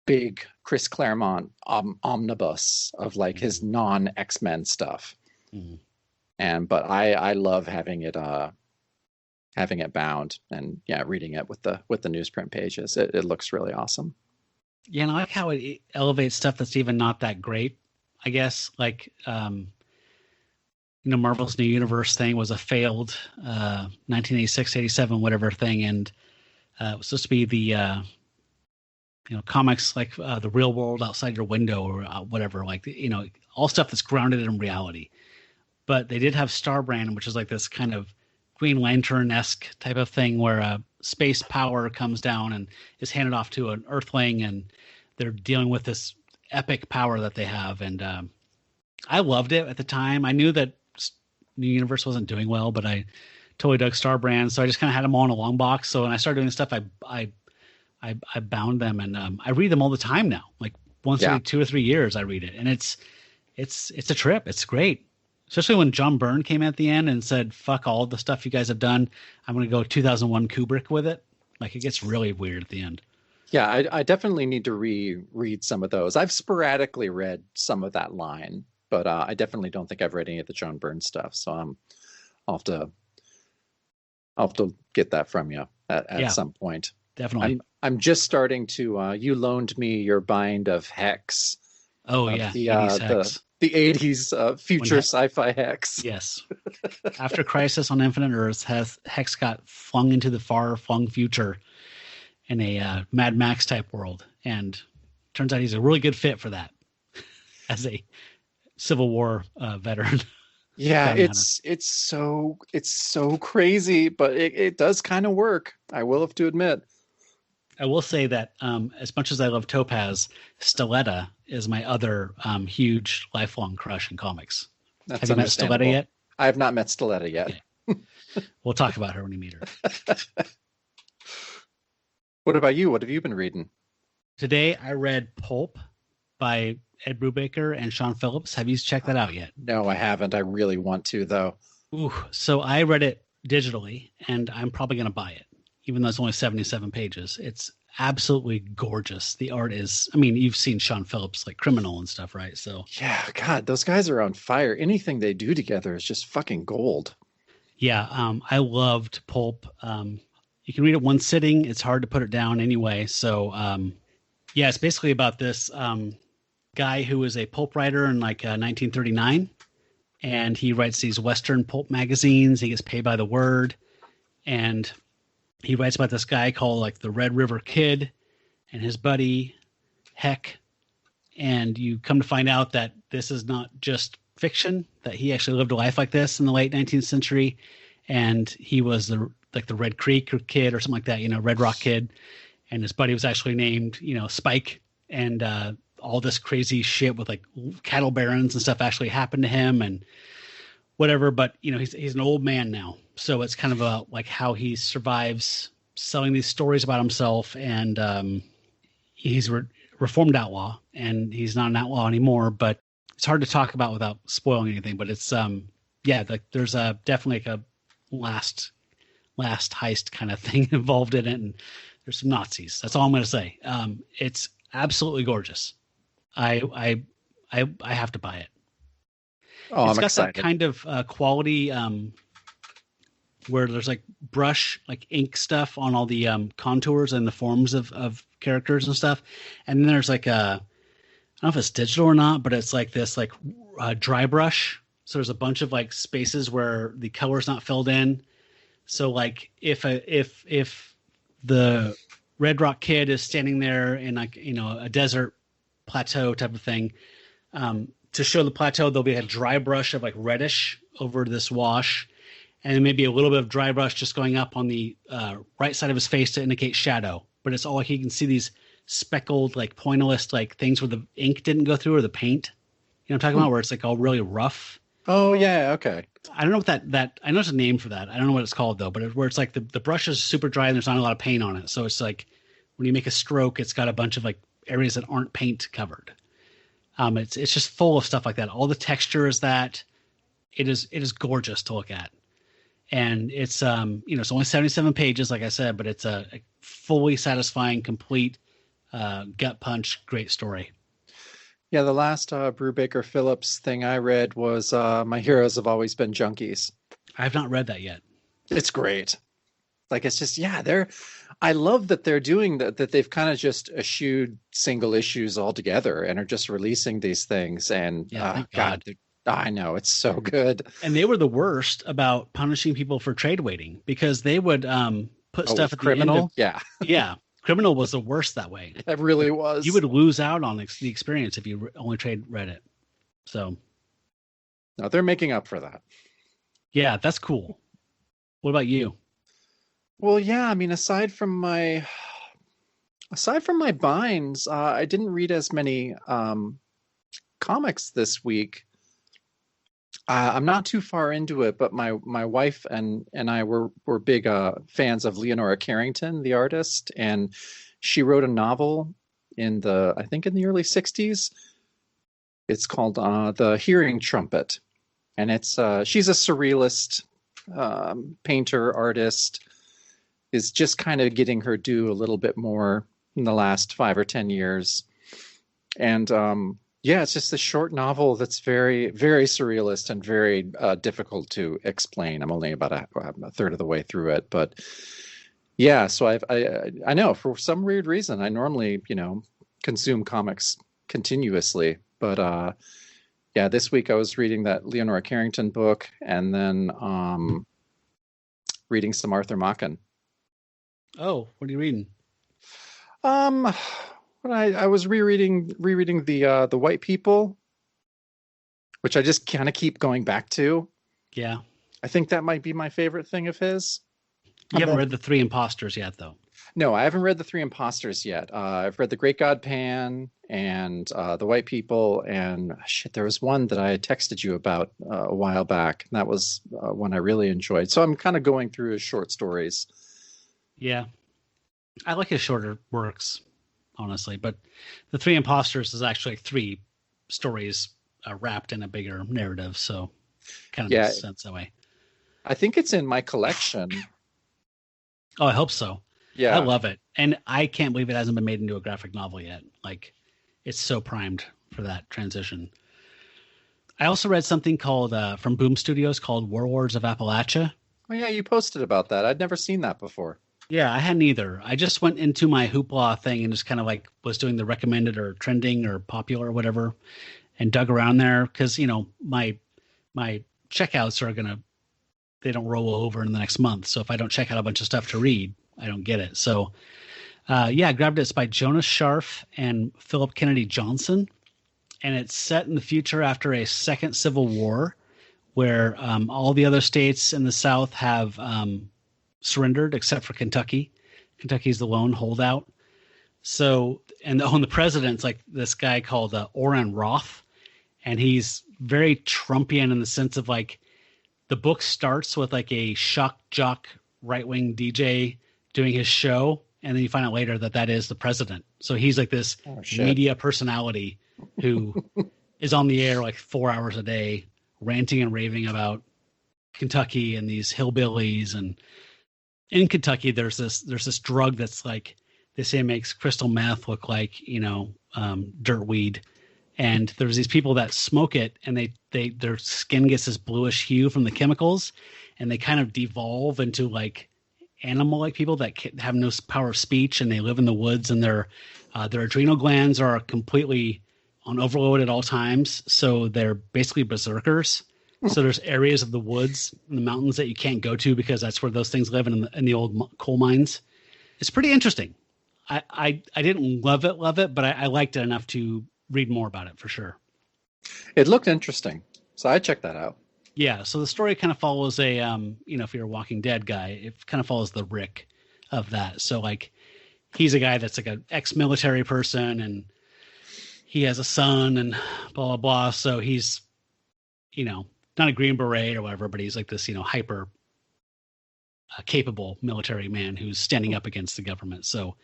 big Chris Claremont omnibus of like his non X-Men stuff. Mm-hmm. But I love having it bound and reading it with the newsprint pages. It looks really awesome. Yeah, and I like how it elevates stuff that's even not that great, I guess. Like, Marvel's New Universe thing was a failed 1986, 87, whatever thing. And it was supposed to be the, comics like the real world outside your window or whatever, like, all stuff that's grounded in reality. But they did have Starbrand, which is like this kind of Green Lantern-esque type of thing where space power comes down and is handed off to an Earthling, and they're dealing with this epic power that they have. And I loved it at the time. I knew that New Universe wasn't doing well, but I totally dug Starbrand, so I just kind of had them all in a long box. So when I started doing stuff, I bound them, and I read them all the time now. Like once every 2 or 3 years, I read it, and it's a trip. It's great. Especially when John Byrne came at the end and said, fuck all the stuff you guys have done. I'm going to go 2001 Kubrick with it. Like, it gets really weird at the end. Yeah, I definitely need to reread some of those. I've sporadically read some of that line, but I definitely don't think I've read any of the John Byrne stuff. So I'll have to get that from you at some point. Definitely. I'm just starting to, you loaned me your bind of Hex Oh of yeah, the 80s hex. the 80s future He- sci-fi hex. Yes. After Crisis on Infinite Earths, Hex got flung into the far-flung future in a Mad Max type world, and turns out he's a really good fit for that as a Civil War veteran. Yeah, bounty hunter. it's so crazy, but it does kind of work. I will have to admit. I will say that as much as I love Topaz, Stiletta is my other huge lifelong crush in comics. That's Have you met Stiletta understandable. yet? I have not met Stiletta yet. Okay. We'll talk about her when you meet her. What about you? What have you been reading? Today I read Pulp by Ed Brubaker and Sean Phillips. Have you checked that out yet? No, I haven't. I really want to, though. Ooh, so I read it digitally, and I'm probably going to buy it, even though it's only 77 pages. It's absolutely gorgeous. The art is, I mean, you've seen Sean Phillips, like Criminal and stuff, right? So Yeah, God, those guys are on fire. Anything they do together is just fucking gold. yeah, I loved Pulp. You can read it one sitting. It's hard to put it down anyway. So yeah, it's basically about this guy who is a pulp writer in like 1939, and he writes these Western pulp magazines. He gets paid by the word, and he writes about this guy called like the Red River Kid and his buddy Heck. And you come to find out that this is not just fiction, that he actually lived a life like this in the late 19th century. And he was the Red Creek Kid or something like that, Red Rock Kid. And his buddy was actually named, Spike. And all this crazy shit with like cattle barons and stuff actually happened to him and whatever. But, he's an old man now. So it's kind of about like how he survives selling these stories about himself. And he's a reformed outlaw, and he's not an outlaw anymore, but it's hard to talk about without spoiling anything. But it's, there's definitely like a last heist kind of thing involved in it. And there's some Nazis. That's all I'm going to say. It's absolutely gorgeous. I have to buy it. Oh, It's I'm got excited. that kind of quality where there's like brush, like ink stuff on all the contours and the forms of characters and stuff. And then there's like I don't know if it's digital or not, but it's like this like dry brush. So there's a bunch of like spaces where the color's not filled in. So like if the Red Rock Kid is standing there in like, a desert plateau type of thing, to show the plateau, there'll be a dry brush of like reddish over this wash, and then maybe a little bit of dry brush just going up on the right side of his face to indicate shadow. But it's all, he can see these speckled, like pointillist, like things where the ink didn't go through or the paint. I'm talking about, where it's like all really rough. Oh, yeah, okay. I don't know what that I know there's a name for that. I don't know what it's called though, but where it's like the brush is super dry and there's not a lot of paint on it. So it's like when you make a stroke, it's got a bunch of like areas that aren't paint covered. It's just full of stuff like that. All the texture is that. It is gorgeous to look at. And it's it's only 77 pages, like I said, but it's a fully satisfying, complete gut punch, great story. Yeah, the last Brubaker Phillips thing I read was My Heroes Have Always Been Junkies. I have not read that yet. It's great. Like, it's just, I love that they're doing that they've kind of just eschewed single issues altogether and are just releasing these things. And thank God, I know, it's so good. And they were the worst about punishing people for trade waiting, because they would put stuff at Criminal. the end of, Yeah, yeah. Criminal was the worst that way. it really was. You would lose out on the experience if you only read it. So, no, they're making up for that. Yeah, that's cool. What about you? Well, yeah, I mean, aside from my binds, I didn't read as many comics this week. I'm not too far into it, but my wife and I were big fans of Leonora Carrington, the artist, and she wrote a novel I think in the early 60s. It's called The Hearing Trumpet, and it's she's a surrealist painter, artist, is just kind of getting her due a little bit more in the last 5 or 10 years. And yeah, it's just a short novel that's very, very surrealist and very difficult to explain. I'm only about a third of the way through it, but yeah. So I know for some weird reason I normally consume comics continuously. But yeah, this week I was reading that Leonora Carrington book, and then reading some Arthur Machen. Oh, what are you reading? What I was rereading the White People, which I just kind of keep going back to. Yeah. I think that might be my favorite thing of his. You haven't read The Three Imposters yet, though. No, I haven't read The Three Imposters yet. I've read The Great God Pan and The White People, and shit, there was one that I had texted you about a while back. And that was one I really enjoyed. So I'm kind of going through his short stories. Yeah. I like his shorter works, honestly. But The Three Imposters is actually 3 stories wrapped in a bigger narrative. So kind of makes sense that way. I think it's in my collection. Oh, I hope so. Yeah. I love it. And I can't believe it hasn't been made into a graphic novel yet. Like, it's so primed for that transition. I also read something called from Boom Studios called Warlords of Appalachia. Oh, yeah, you posted about that. I'd never seen that before. Yeah, I hadn't either. I just went into my Hoopla thing and just kind of like was doing the recommended or trending or popular or whatever and dug around there because, you know, my checkouts are going to, they don't roll over in the next month. So if I don't check out a bunch of stuff to read, I don't get it. So, yeah, I grabbed it. It's by Jonas Scharf and Philip Kennedy Johnson. And it's set in the future after a second civil war where all the other states in the South have surrendered except for Kentucky. Kentucky's the lone holdout. So, and the president's like this guy called Orrin Roth. And he's very Trumpian in the sense of like the book starts with like a shock jock right-wing DJ doing his show. And then you find out later that that is the president. So he's like this media personality who is on the air like 4 hours a day, ranting and raving about Kentucky and these hillbillies. And in Kentucky, there's this drug that's like, they say makes crystal meth look like, you know, dirt weed. And there's these people that smoke it and their skin gets this bluish hue from the chemicals and they kind of devolve into like animal-like people that have no power of speech and they live in the woods and their adrenal glands are completely on overload at all times. So they're basically berserkers. So there's areas of the woods and the mountains that you can't go to because that's where those things live in the old coal mines. It's pretty interesting. I didn't love it, but I liked it enough to read more about it for sure. It looked interesting. So I checked that out. Yeah. So the story kind of follows a, you know, if you're a Walking Dead guy, it kind of follows the Rick of that. So like he's a guy that's like an ex-military person and he has a son and blah, blah, blah. So he's, you know, not a Green Beret or whatever, but he's like this, you know, hyper capable military man who's standing up against the government. So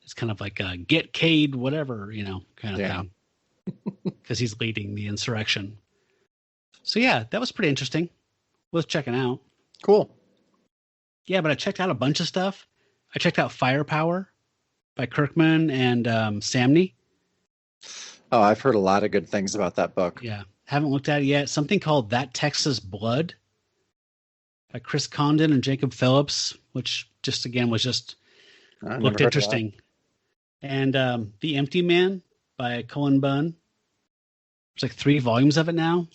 it's kind of like a get Cade, whatever, you know, kind of thing. Because he's leading the insurrection. So yeah, that was pretty interesting. Worth checking out. Cool. Yeah, but I checked out a bunch of stuff. I checked out Firepower by Kirkman and Samney. Oh, I've heard a lot of good things about that book. Yeah. Haven't looked at it yet. Something called That Texas Blood by Chris Condon and Jacob Phillips, which just again was just looked interesting. And The Empty Man by Cullen Bunn. There's like 3 volumes of it now.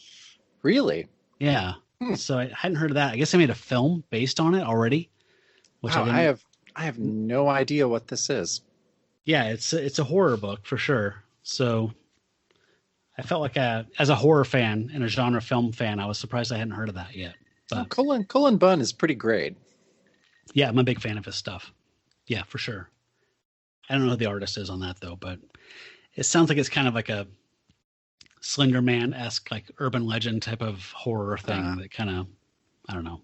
Really? Yeah. So I hadn't heard of that. I guess they made a film based on it already. Which wow, I have no idea what this is. Yeah, it's a horror book for sure. So I felt like as a horror fan and a genre film fan, I was surprised I hadn't heard of that yet. But Cullen Bunn is pretty great. Yeah, I'm a big fan of his stuff. Yeah, for sure. I don't know who the artist is on that though, but it sounds like it's kind of like a Slender Man-esque, like urban legend type of horror thing that kind of, I don't know.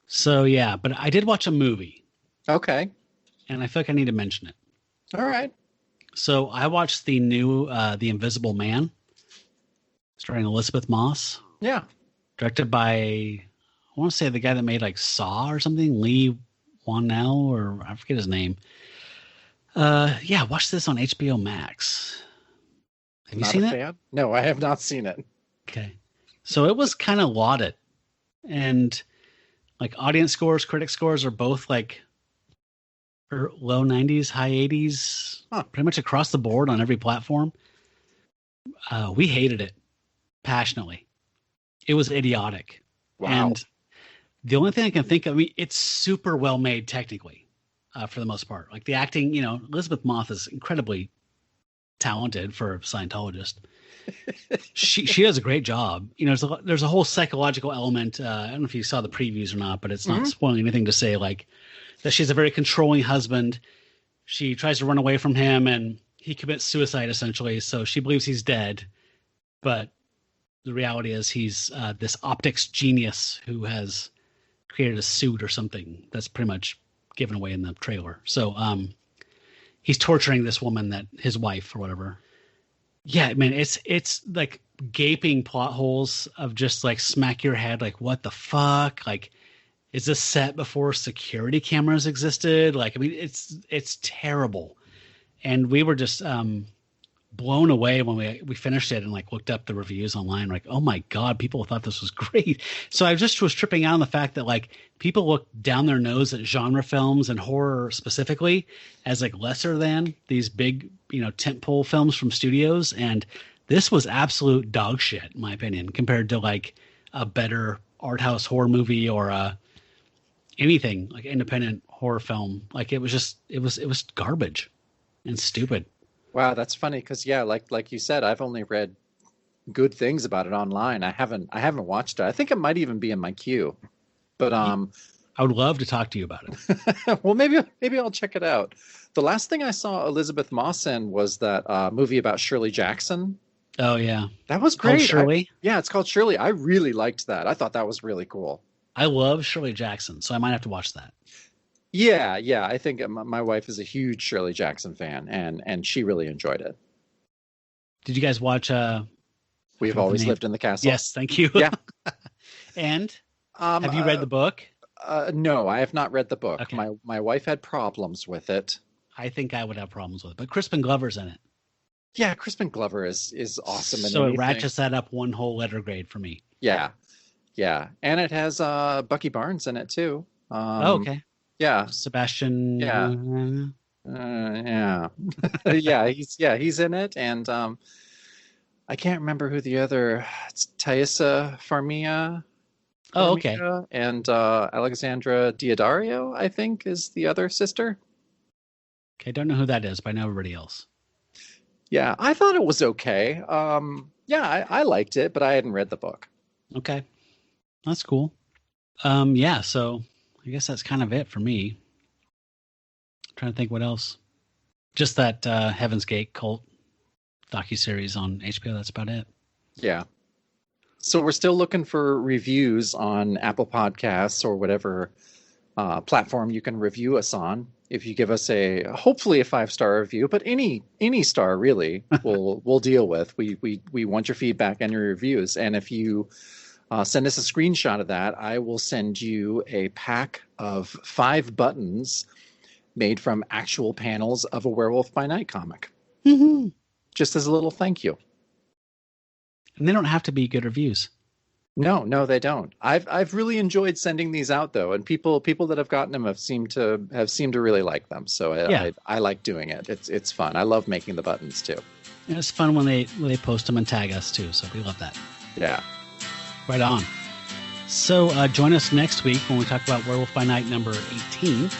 So yeah, but I did watch a movie. Okay. And I feel like I need to mention it. All right. So I watched the new The Invisible Man, starring Elizabeth Moss. Yeah. Directed by, I want to say the guy that made like Saw or something, Lee Whannell, or I forget his name. Yeah, watch this on HBO Max. Have you seen it? No, I have not seen it. Okay. So it was kind of lauded. And like audience scores, critic scores are both like low 90s, high 80s, pretty much across the board on every platform. We hated it passionately. It was idiotic. Wow. And the only thing I can think of, I mean, it's super well made technically, for the most part. Like the acting, Elizabeth Moss is incredibly talented for a Scientologist. She does a great job. There's a whole psychological element. I don't know if you saw the previews or not, but it's not spoiling anything to say like that she's a very controlling husband. She tries to run away from him and he commits suicide essentially. So she believes he's dead, but the reality is he's this optics genius who has created a suit or something that's pretty much given away in the trailer. So he's torturing this woman, that his wife or whatever. Yeah, man, it's like gaping plot holes of just like smack your head, like what the fuck? Like, is this set before security cameras existed? Like, I mean, it's terrible. And we were just blown away when we finished it and like looked up the reviews online. Like, oh my God, people thought this was great. So I just was tripping out on the fact that like people look down their nose at genre films and horror specifically as like lesser than these big, tentpole films from studios. And this was absolute dog shit, in my opinion, compared to like a better art house horror movie or anything like independent horror film. Like it was garbage and stupid. Wow, that's funny because like you said, I've only read good things about it online. I haven't watched it. I think it might even be in my queue. But I would love to talk to you about it. Well, maybe I'll check it out. The last thing I saw Elizabeth Moss in was that movie about Shirley Jackson. Oh yeah, that was great. Shirley? Yeah, it's called Shirley. I really liked that. I thought that was really cool. I love Shirley Jackson, so I might have to watch that. Yeah. I think my wife is a huge Shirley Jackson fan, and she really enjoyed it. Did you guys watch We've Always Lived in the Castle? Yes, thank you. Yeah. And have you read the book? No, I have not read the book. Okay. My wife had problems with it. I think I would have problems with it, but Crispin Glover's in it. Yeah, Crispin Glover is awesome. So it ratchets that up one whole letter grade for me. Yeah, and it has Bucky Barnes in it too. Oh, okay. Yeah, Sebastian. Yeah, yeah. He's in it, and I can't remember who the other. It's Thaisa Farmiga. Oh, okay. And Alexandra Diodario, I think, is the other sister. Okay, don't know who that is, but I know everybody else. Yeah, I thought it was okay. I liked it, but I hadn't read the book. Okay, that's cool. Yeah, so I guess that's kind of it for me. I'm trying to think what else. Just that Heaven's Gate cult docuseries on HBO. That's about it. Yeah. So we're still looking for reviews on Apple Podcasts or whatever platform you can review us on. If you give us hopefully a 5-star review, but any star really we'll deal with. We want your feedback and your reviews. And if you send us a screenshot of that, I will send you a pack of 5 buttons made from actual panels of a Werewolf by Night comic. Mm-hmm. Just as a little thank you. And they don't have to be good reviews. No, they don't. I've really enjoyed sending these out though, and people that have gotten them have seemed to really like them. So I like doing it. It's fun. I love making the buttons too. And it's fun when they post them and tag us too. So we love that. Yeah. Right on. So join us next week when we talk about Werewolf by Night number 18.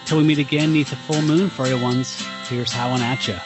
Till we meet again, neath the full moon, furry ones. Here's howling at ya.